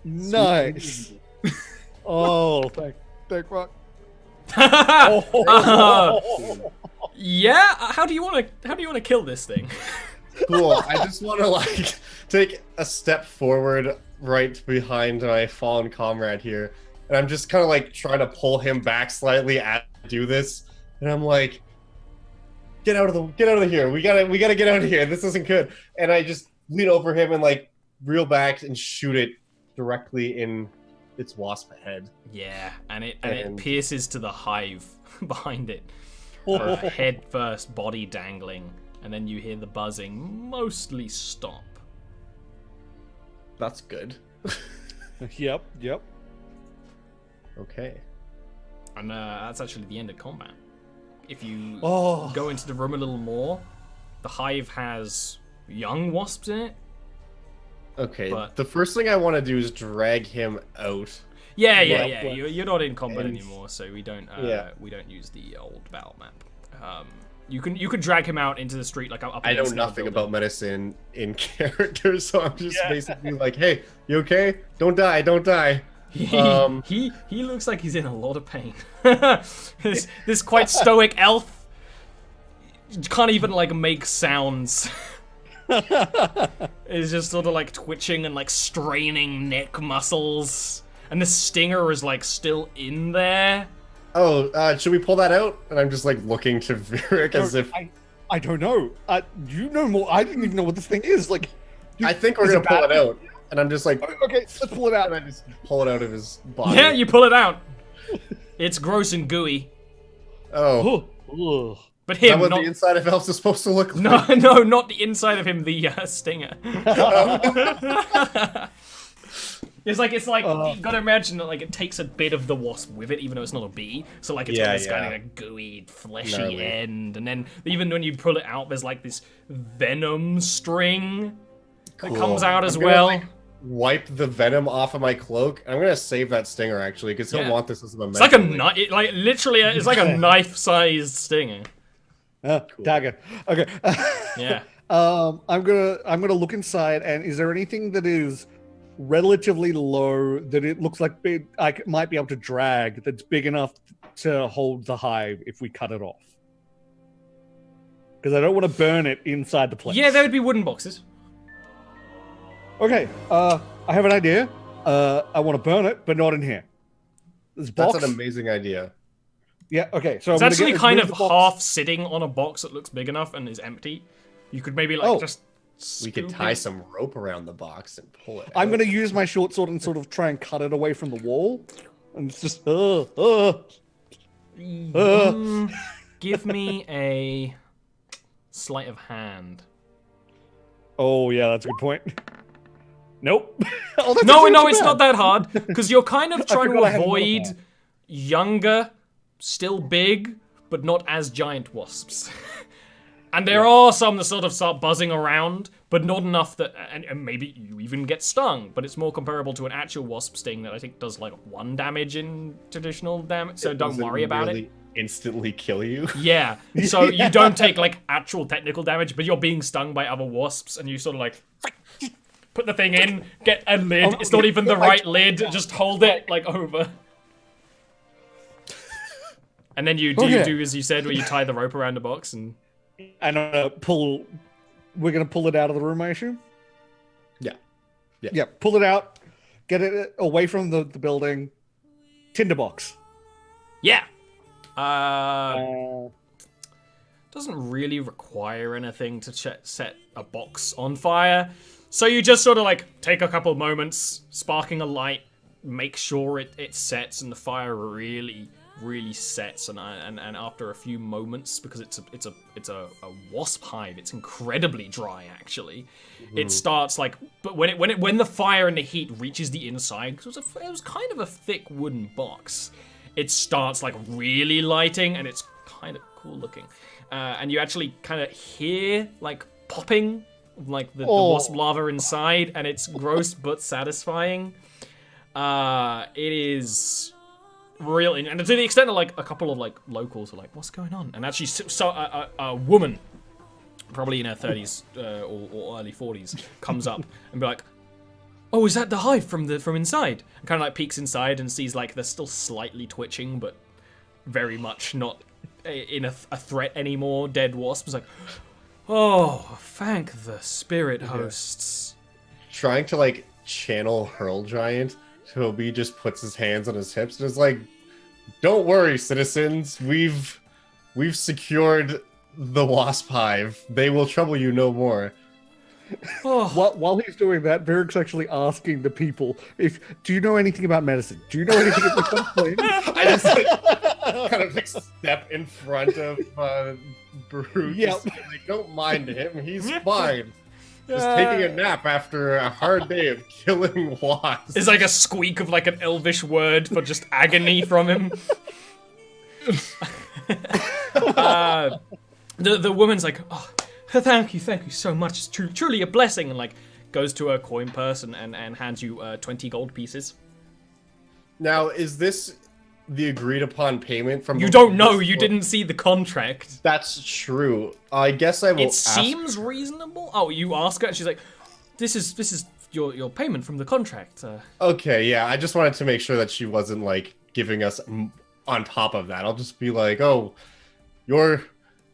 [SPEAKER 2] Nice. Oh, thank fuck.
[SPEAKER 1] Yeah. How do you want to kill this thing?
[SPEAKER 3] Cool. I just want to like take a step forward right behind my fallen comrade here, and I'm just kind of like trying to pull him back slightly as I do this, and I'm like, get out of here. We gotta get out of here. This isn't good. And I just lean over him and like reel back and shoot it directly in its wasp head.
[SPEAKER 1] Yeah, and it pierces to the hive behind it. Head first, body dangling, and then you hear the buzzing mostly stop.
[SPEAKER 3] That's good.
[SPEAKER 2] Yep.
[SPEAKER 3] Okay.
[SPEAKER 1] And that's actually the end of combat. If you
[SPEAKER 2] Oh.
[SPEAKER 1] go into the room a little more, the hive has young wasps in it.
[SPEAKER 3] Okay.
[SPEAKER 1] But-
[SPEAKER 3] The first thing I want to do is drag him out.
[SPEAKER 1] Yeah.
[SPEAKER 2] Well,
[SPEAKER 1] You're not in combat
[SPEAKER 3] and-
[SPEAKER 1] anymore, so we don't
[SPEAKER 3] Yeah.
[SPEAKER 1] we don't use the old battle map. You could drag him out into the street like up.
[SPEAKER 3] I know
[SPEAKER 1] against another
[SPEAKER 3] nothing
[SPEAKER 1] building.
[SPEAKER 3] about medicine in character, so I'm just
[SPEAKER 2] Yeah.
[SPEAKER 3] basically like, "Hey, you okay? Don't die! Don't die!"
[SPEAKER 1] He looks like he's in a lot of pain. this quite stoic elf can't even like make sounds. It's just sort of like twitching and like straining neck muscles, and the stinger is like still in there.
[SPEAKER 3] Oh, should we pull that out? And I'm just like looking to Virik as if
[SPEAKER 2] I don't know. You know more. I didn't even know what this thing is. Like,
[SPEAKER 3] I think we're
[SPEAKER 2] is
[SPEAKER 3] gonna
[SPEAKER 2] it
[SPEAKER 3] pull it
[SPEAKER 2] bad?
[SPEAKER 3] out. And I'm just like,
[SPEAKER 2] Okay, let's pull it out.
[SPEAKER 3] and I just pull it out of his body.
[SPEAKER 1] Yeah, you pull it out. It's gross and gooey,
[SPEAKER 3] Oh,
[SPEAKER 2] Ugh.
[SPEAKER 1] but
[SPEAKER 3] is that
[SPEAKER 1] him
[SPEAKER 3] what
[SPEAKER 1] not.
[SPEAKER 3] the inside of elves is supposed to look like?
[SPEAKER 1] No, not the inside of him. The stinger. It's like you gotta imagine that like it takes a bit of the wasp with it, even though it's not a bee. So like it's got
[SPEAKER 3] Yeah,
[SPEAKER 1] this kind of
[SPEAKER 3] yeah.
[SPEAKER 1] like gooey, fleshy
[SPEAKER 3] Gnarly.
[SPEAKER 1] end, and then even when you pull it out, there's like this venom string that
[SPEAKER 3] Cool.
[SPEAKER 1] comes out as
[SPEAKER 3] I'm gonna,
[SPEAKER 1] well.
[SPEAKER 3] like, wipe the venom off of my cloak. I'm gonna save that stinger actually, because he'll
[SPEAKER 1] Yeah.
[SPEAKER 3] want this as a memento.
[SPEAKER 1] It's like a knife, like literally, it's like a knife-sized stinger.
[SPEAKER 2] Dagger. Okay.
[SPEAKER 1] Yeah.
[SPEAKER 2] I'm gonna look inside, and is there anything that is relatively low that it looks like I might be able to drag that's big enough to hold the hive if we cut it off? Because I don't want to burn it inside the place.
[SPEAKER 1] Yeah, there would be wooden boxes.
[SPEAKER 2] Okay. I have an idea. I want to burn it, but not in here. This box.
[SPEAKER 3] That's an amazing idea.
[SPEAKER 2] Yeah. Okay. So
[SPEAKER 1] It's
[SPEAKER 2] I'm gonna
[SPEAKER 1] actually
[SPEAKER 2] get-
[SPEAKER 1] kind
[SPEAKER 2] move
[SPEAKER 1] of
[SPEAKER 2] the box.
[SPEAKER 1] half sitting on a box that looks big enough and is empty. You could maybe like just.
[SPEAKER 3] We could
[SPEAKER 1] scoop
[SPEAKER 3] tie
[SPEAKER 1] it.
[SPEAKER 3] some rope around the box and pull it.
[SPEAKER 2] I'm
[SPEAKER 3] out.
[SPEAKER 2] gonna use my short sword and sort of try and cut it away from the wall, and it's just
[SPEAKER 1] Give me a sleight of hand.
[SPEAKER 2] Oh yeah, that's a good point. Nope. Oh, that's
[SPEAKER 1] No,
[SPEAKER 2] actually
[SPEAKER 1] no,
[SPEAKER 2] too
[SPEAKER 1] it's
[SPEAKER 2] bad.
[SPEAKER 1] not that hard because you're kind of trying to
[SPEAKER 2] forgot I had another
[SPEAKER 1] avoid
[SPEAKER 2] one.
[SPEAKER 1] younger, still big, but not as giant wasps. And there are some that sort of start buzzing around, but not enough that, and maybe you even get stung, but it's more comparable to an actual wasp sting that I think does like 1 damage in traditional damage, so don't
[SPEAKER 3] Does it
[SPEAKER 1] worry about it.
[SPEAKER 3] really Instantly kill you.
[SPEAKER 1] Yeah, so you don't take like actual technical damage, but you're being stung by other wasps, and you sort of like put the thing in, get a lid. It's not even the right lid. Just hold it like over, and then you do as you said, where you tie the rope around the box and.
[SPEAKER 2] And pull. We're gonna pull it out of the room, I assume. Yeah. Pull it out. Get it away from the building. Tinderbox.
[SPEAKER 1] Yeah. Doesn't really require anything to set a box on fire. So you just sort of like take a couple moments, sparking a light, make sure it sets, and the fire really sets. And after a few moments, because it's a wasp hive, it's incredibly dry actually. It starts like, but when the fire and the heat reaches the inside, because it was kind of a thick wooden box. It starts like really lighting, and it's kind of cool looking. And you actually kind of hear like popping, like the wasp larva inside, and it's gross but satisfying. It is real, and to the extent that like a couple of like locals are like, "What's going on?" And actually, so a woman, probably in her 30s or early 40s, comes up and be like, "Oh, is that the hive from inside?" And kind of like peeks inside and sees like they're still slightly twitching, but very much not in a threat anymore. Dead wasps. Like, oh, thank the spirit hosts.
[SPEAKER 3] Trying to like channel Hurl Giant, Toby just puts his hands on his hips and is like, "Don't worry, citizens. We've secured the wasp hive. They will trouble you no more."
[SPEAKER 1] Oh,
[SPEAKER 2] While he's doing that, Varric's actually asking the people, do you know anything about medicine? Do you know anything about complaint?
[SPEAKER 3] I just like, kind of like step in front of Brute.
[SPEAKER 2] Yep.
[SPEAKER 3] Just, like, don't mind him. He's fine. Just taking a nap after a hard day of killing wasps.
[SPEAKER 1] It's like a squeak of like an elvish word for just agony from him. The woman's like, "Oh, thank you so much. It's truly a blessing," and like goes to her coin purse and hands you 20 gold pieces.
[SPEAKER 3] Now, is this the agreed upon payment from?
[SPEAKER 1] You don't know. You didn't see the contract.
[SPEAKER 3] That's true. I guess I will.
[SPEAKER 1] It seems reasonable. Oh, you ask her, and she's like, "This is your payment from the contract."
[SPEAKER 3] Okay, yeah. I just wanted to make sure that she wasn't like giving us on top of that. I'll just be like, "Oh, your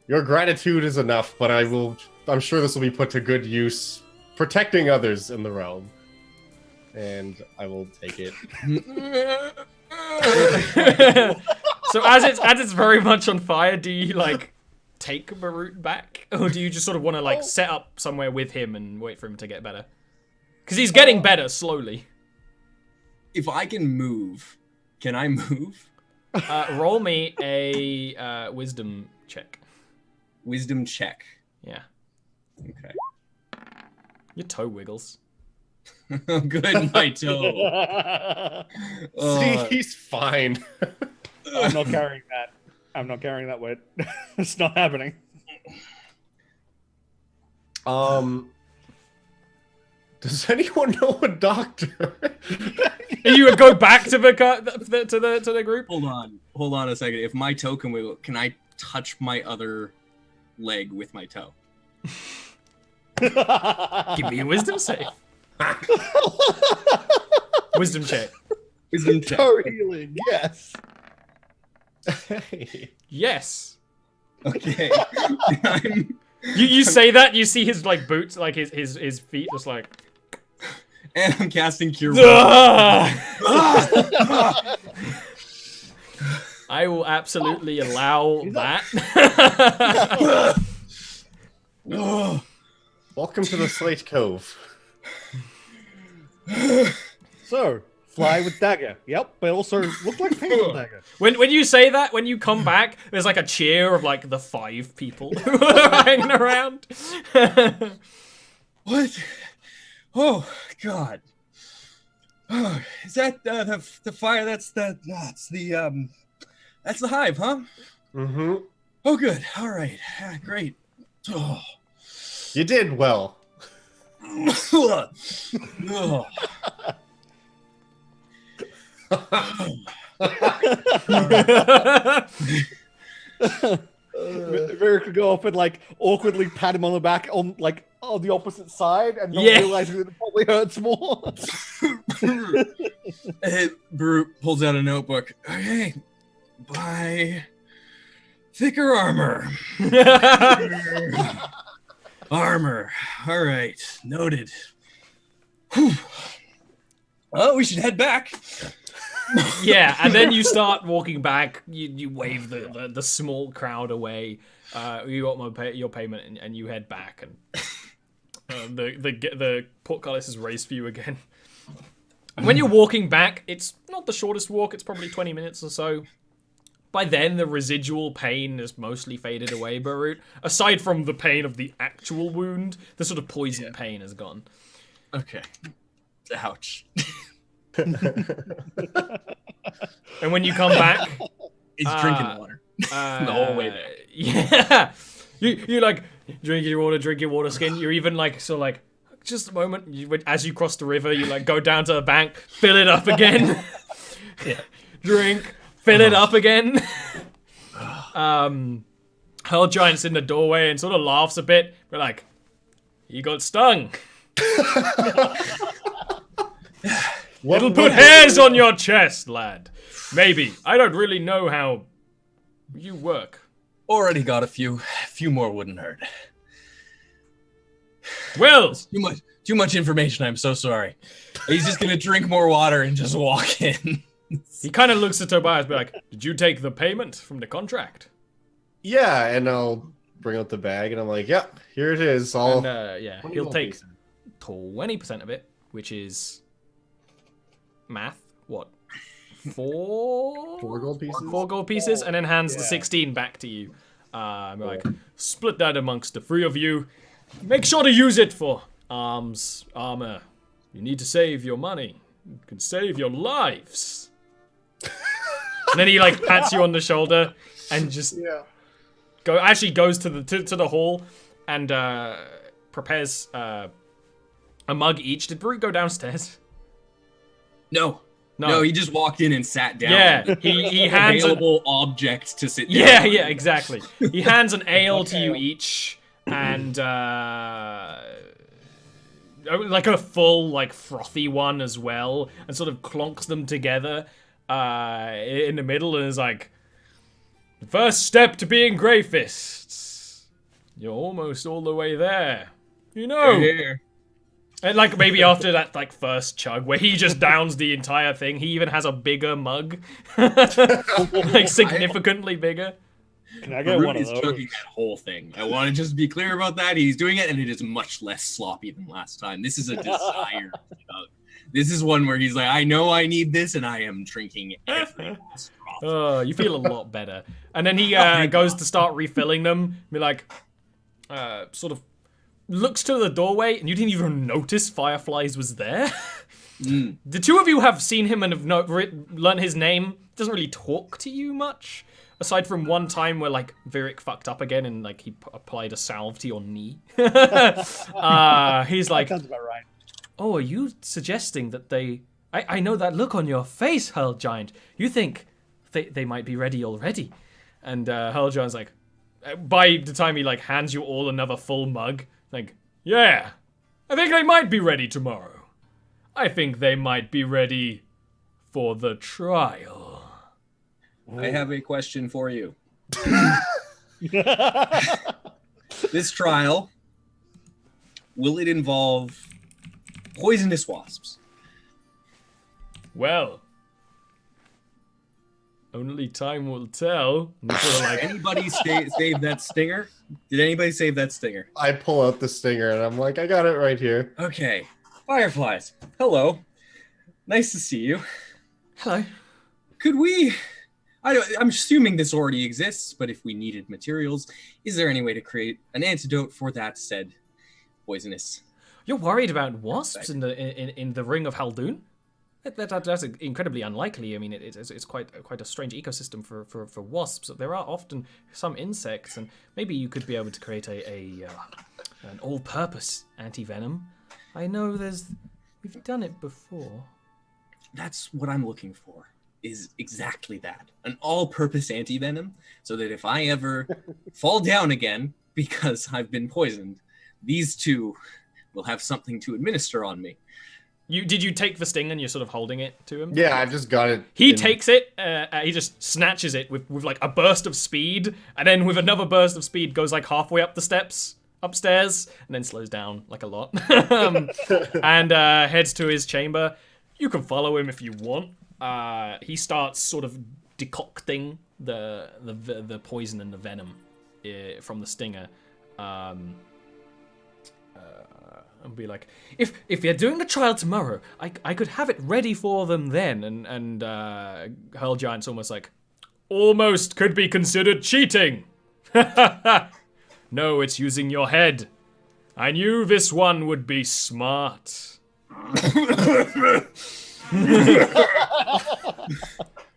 [SPEAKER 3] gratitude is enough, but I'm sure this will be put to good use, protecting others in the realm." And I will take it.
[SPEAKER 1] So as it's very much on fire, do you like take Marut back, or do you just sort of want to like set up somewhere with him and wait for him to get better? Because he's getting better slowly.
[SPEAKER 4] If I can move, can I move?
[SPEAKER 1] Roll me a wisdom check.
[SPEAKER 4] Wisdom check.
[SPEAKER 1] Yeah,
[SPEAKER 4] Okay.
[SPEAKER 1] your toe wiggles.
[SPEAKER 4] Good, my toe.
[SPEAKER 3] See, he's fine.
[SPEAKER 2] I'm not carrying that. I'm not carrying that weight. It's not happening.
[SPEAKER 3] Does anyone know a doctor?
[SPEAKER 1] And you would go back to the group.
[SPEAKER 4] Hold on a second. If my toe can wiggle, can I touch my other leg with my toe?
[SPEAKER 1] Give me a wisdom save. Wisdom check.
[SPEAKER 4] Wisdom check.
[SPEAKER 2] Toe healing, yes.
[SPEAKER 1] Yes.
[SPEAKER 4] Okay.
[SPEAKER 1] You say that, you see his like boots, like his feet just like.
[SPEAKER 4] And I'm casting Cure.
[SPEAKER 1] I will absolutely allow that.
[SPEAKER 3] Welcome to the Slate Cove.
[SPEAKER 2] So, fly with dagger. Yep, but also look like painful dagger.
[SPEAKER 1] When you say that, when you come back, there's like a cheer of like the 5 people who are hanging around.
[SPEAKER 4] What? Oh God! Oh, is that the fire? That's the hive, huh?
[SPEAKER 3] Mm-hmm.
[SPEAKER 4] Oh, good. All right. Great. Oh.
[SPEAKER 3] You did well.
[SPEAKER 4] Oh.
[SPEAKER 2] Vera could go up and like awkwardly pat him on the back on like on the opposite side and not
[SPEAKER 1] Yeah.
[SPEAKER 2] realize that it probably hurts more.
[SPEAKER 4] Hey, Brute pulls out a notebook. Okay, buy thicker armor. Armor. All right, noted. Whew. Well, we should head back.
[SPEAKER 1] Yeah, and then you start walking back. You wave the small crowd away. You got your payment, and you head back. And the portcullis is raised for you again. When you're walking back, it's not the shortest walk. It's probably 20 minutes or so. By then, the residual pain has mostly faded away, Barut. Aside from the pain of the actual wound, the sort of poison pain has gone.
[SPEAKER 4] Okay. Ouch.
[SPEAKER 1] And when you come back,
[SPEAKER 4] He's drinking water the whole way there.
[SPEAKER 1] Yeah, you like drink your water, skin. You're even like so like just a moment. As you cross the river, you like go down to the bank, fill it up again, drink, fill it up again. Hell Giant's in the doorway and sort of laughs a bit, but like, you got stung. It'll put hairs on your chest, lad. Maybe. I don't really know how you work.
[SPEAKER 4] Already got a few more wouldn't hurt.
[SPEAKER 1] Well,
[SPEAKER 4] Too much information. I'm so sorry. He's just gonna drink more water and just walk in.
[SPEAKER 1] he kind of looks at Tobias, be like, "Did you take the payment from the contract?"
[SPEAKER 3] Yeah, and I'll bring out the bag, and I'm like, "Yep, here it is." All
[SPEAKER 1] And yeah, he'll take 20% of it, which is math. What? 4
[SPEAKER 3] gold pieces.
[SPEAKER 1] 4 gold pieces, and then hands the 16 back to you. We're like, split that amongst the 3 of you. Make sure to use it for armor. You need to save your money. You can save your lives. And then he like pats you on the shoulder and just goes to the hall and prepares a mug each. Did Brute go downstairs?
[SPEAKER 4] No, he just walked in and sat down.
[SPEAKER 1] Yeah, he hands
[SPEAKER 4] available object to sit down.
[SPEAKER 1] Yeah, exactly. He hands an ale to you each, and like a full, like frothy one as well, and sort of clonks them together in the middle, and is like, "The first step to being Grey Fists. You're almost all the way there. You know."
[SPEAKER 4] Here.
[SPEAKER 1] And like maybe after that like first chug where he just downs the entire thing, he even has a bigger mug, like significantly bigger.
[SPEAKER 2] Can I get
[SPEAKER 4] Barut
[SPEAKER 2] one of
[SPEAKER 4] is
[SPEAKER 2] those?
[SPEAKER 4] chugging that whole thing. I want to just be clear about that. He's doing it, and it is much less sloppy than last time. This is a desire chug. This is one where he's like, I know I need this, and I am drinking every last drop.
[SPEAKER 1] Oh, you feel a lot better. And then he goes to start refilling them. Be like, sort of looks to the doorway, and you didn't even notice Fireflies was there. The 2 of you have seen him and have learned his name. Doesn't really talk to you much, aside from one time where like Virik fucked up again and like he applied a salve to your knee. He's like,
[SPEAKER 2] Sounds about right.
[SPEAKER 1] Oh, are you suggesting that they... I know that look on your face, Hurl Giant. You think they might be ready already. And Hurl Giant's like... By the time he, like, hands you all another full mug, like, yeah, I think they might be ready tomorrow. I think they might be ready for the trial.
[SPEAKER 5] I have a question for you. This trial, will it involve poisonous wasps?
[SPEAKER 1] Well, only time will tell. And sort of like,
[SPEAKER 5] Anybody save that stinger? Did anybody save that stinger?
[SPEAKER 3] I pull out the stinger and I'm like, I got it right here.
[SPEAKER 5] Okay. Fireflies. Hello. Nice to see you.
[SPEAKER 1] hello.
[SPEAKER 5] Could we... I'm assuming this already exists, but if we needed materials, is there any way to create an antidote for that said poisonous?
[SPEAKER 1] You're worried about wasps in the Ring of Haldoon? That's incredibly unlikely. I mean, it's quite a strange ecosystem for wasps. There are often some insects, and maybe you could be able to create an all-purpose anti-venom. I know we've done it before.
[SPEAKER 5] That's what I'm looking for, is exactly that. An all-purpose anti-venom, so that if I ever fall down again because I've been poisoned, these two will have something to administer on me.
[SPEAKER 1] Did you take the sting and you're sort of holding it to him?
[SPEAKER 3] Yeah, I just got it.
[SPEAKER 1] He takes it, he just snatches it with like a burst of speed, and then with another burst of speed goes like halfway up the steps upstairs, and then slows down like a lot, and heads to his chamber. You can follow him if you want. He starts sort of decocting the poison and the venom from the stinger. And be like, if you're doing the trial tomorrow, I could have it ready for them then. And Hurl Giant's almost like, almost could be considered cheating. No, it's using your head. I knew this one would be smart.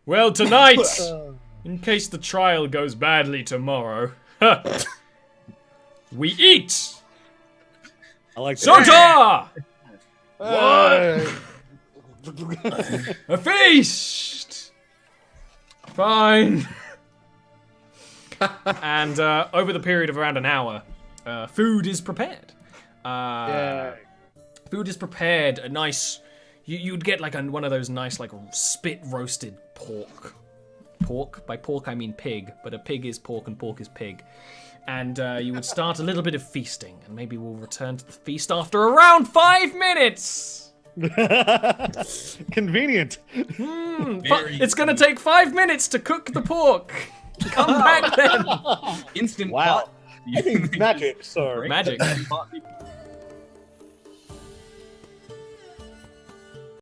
[SPEAKER 1] Well, tonight, in case the trial goes badly tomorrow, we eat.
[SPEAKER 2] I like that.
[SPEAKER 1] Sota! What? A feast! Fine. And over the period of around an hour, food is prepared. Food is prepared. A nice... You'd get like one of those nice like spit roasted pork. Pork? By pork I mean pig, but a pig is pork and pork is pig. And you would start a little bit of feasting, and maybe we'll return to the feast after around 5 minutes.
[SPEAKER 2] Convenient.
[SPEAKER 1] It's gonna take 5 minutes to cook the pork. Come back then.
[SPEAKER 5] Instant
[SPEAKER 2] Wow.
[SPEAKER 5] pot.
[SPEAKER 2] Magic, sir.
[SPEAKER 1] Magic.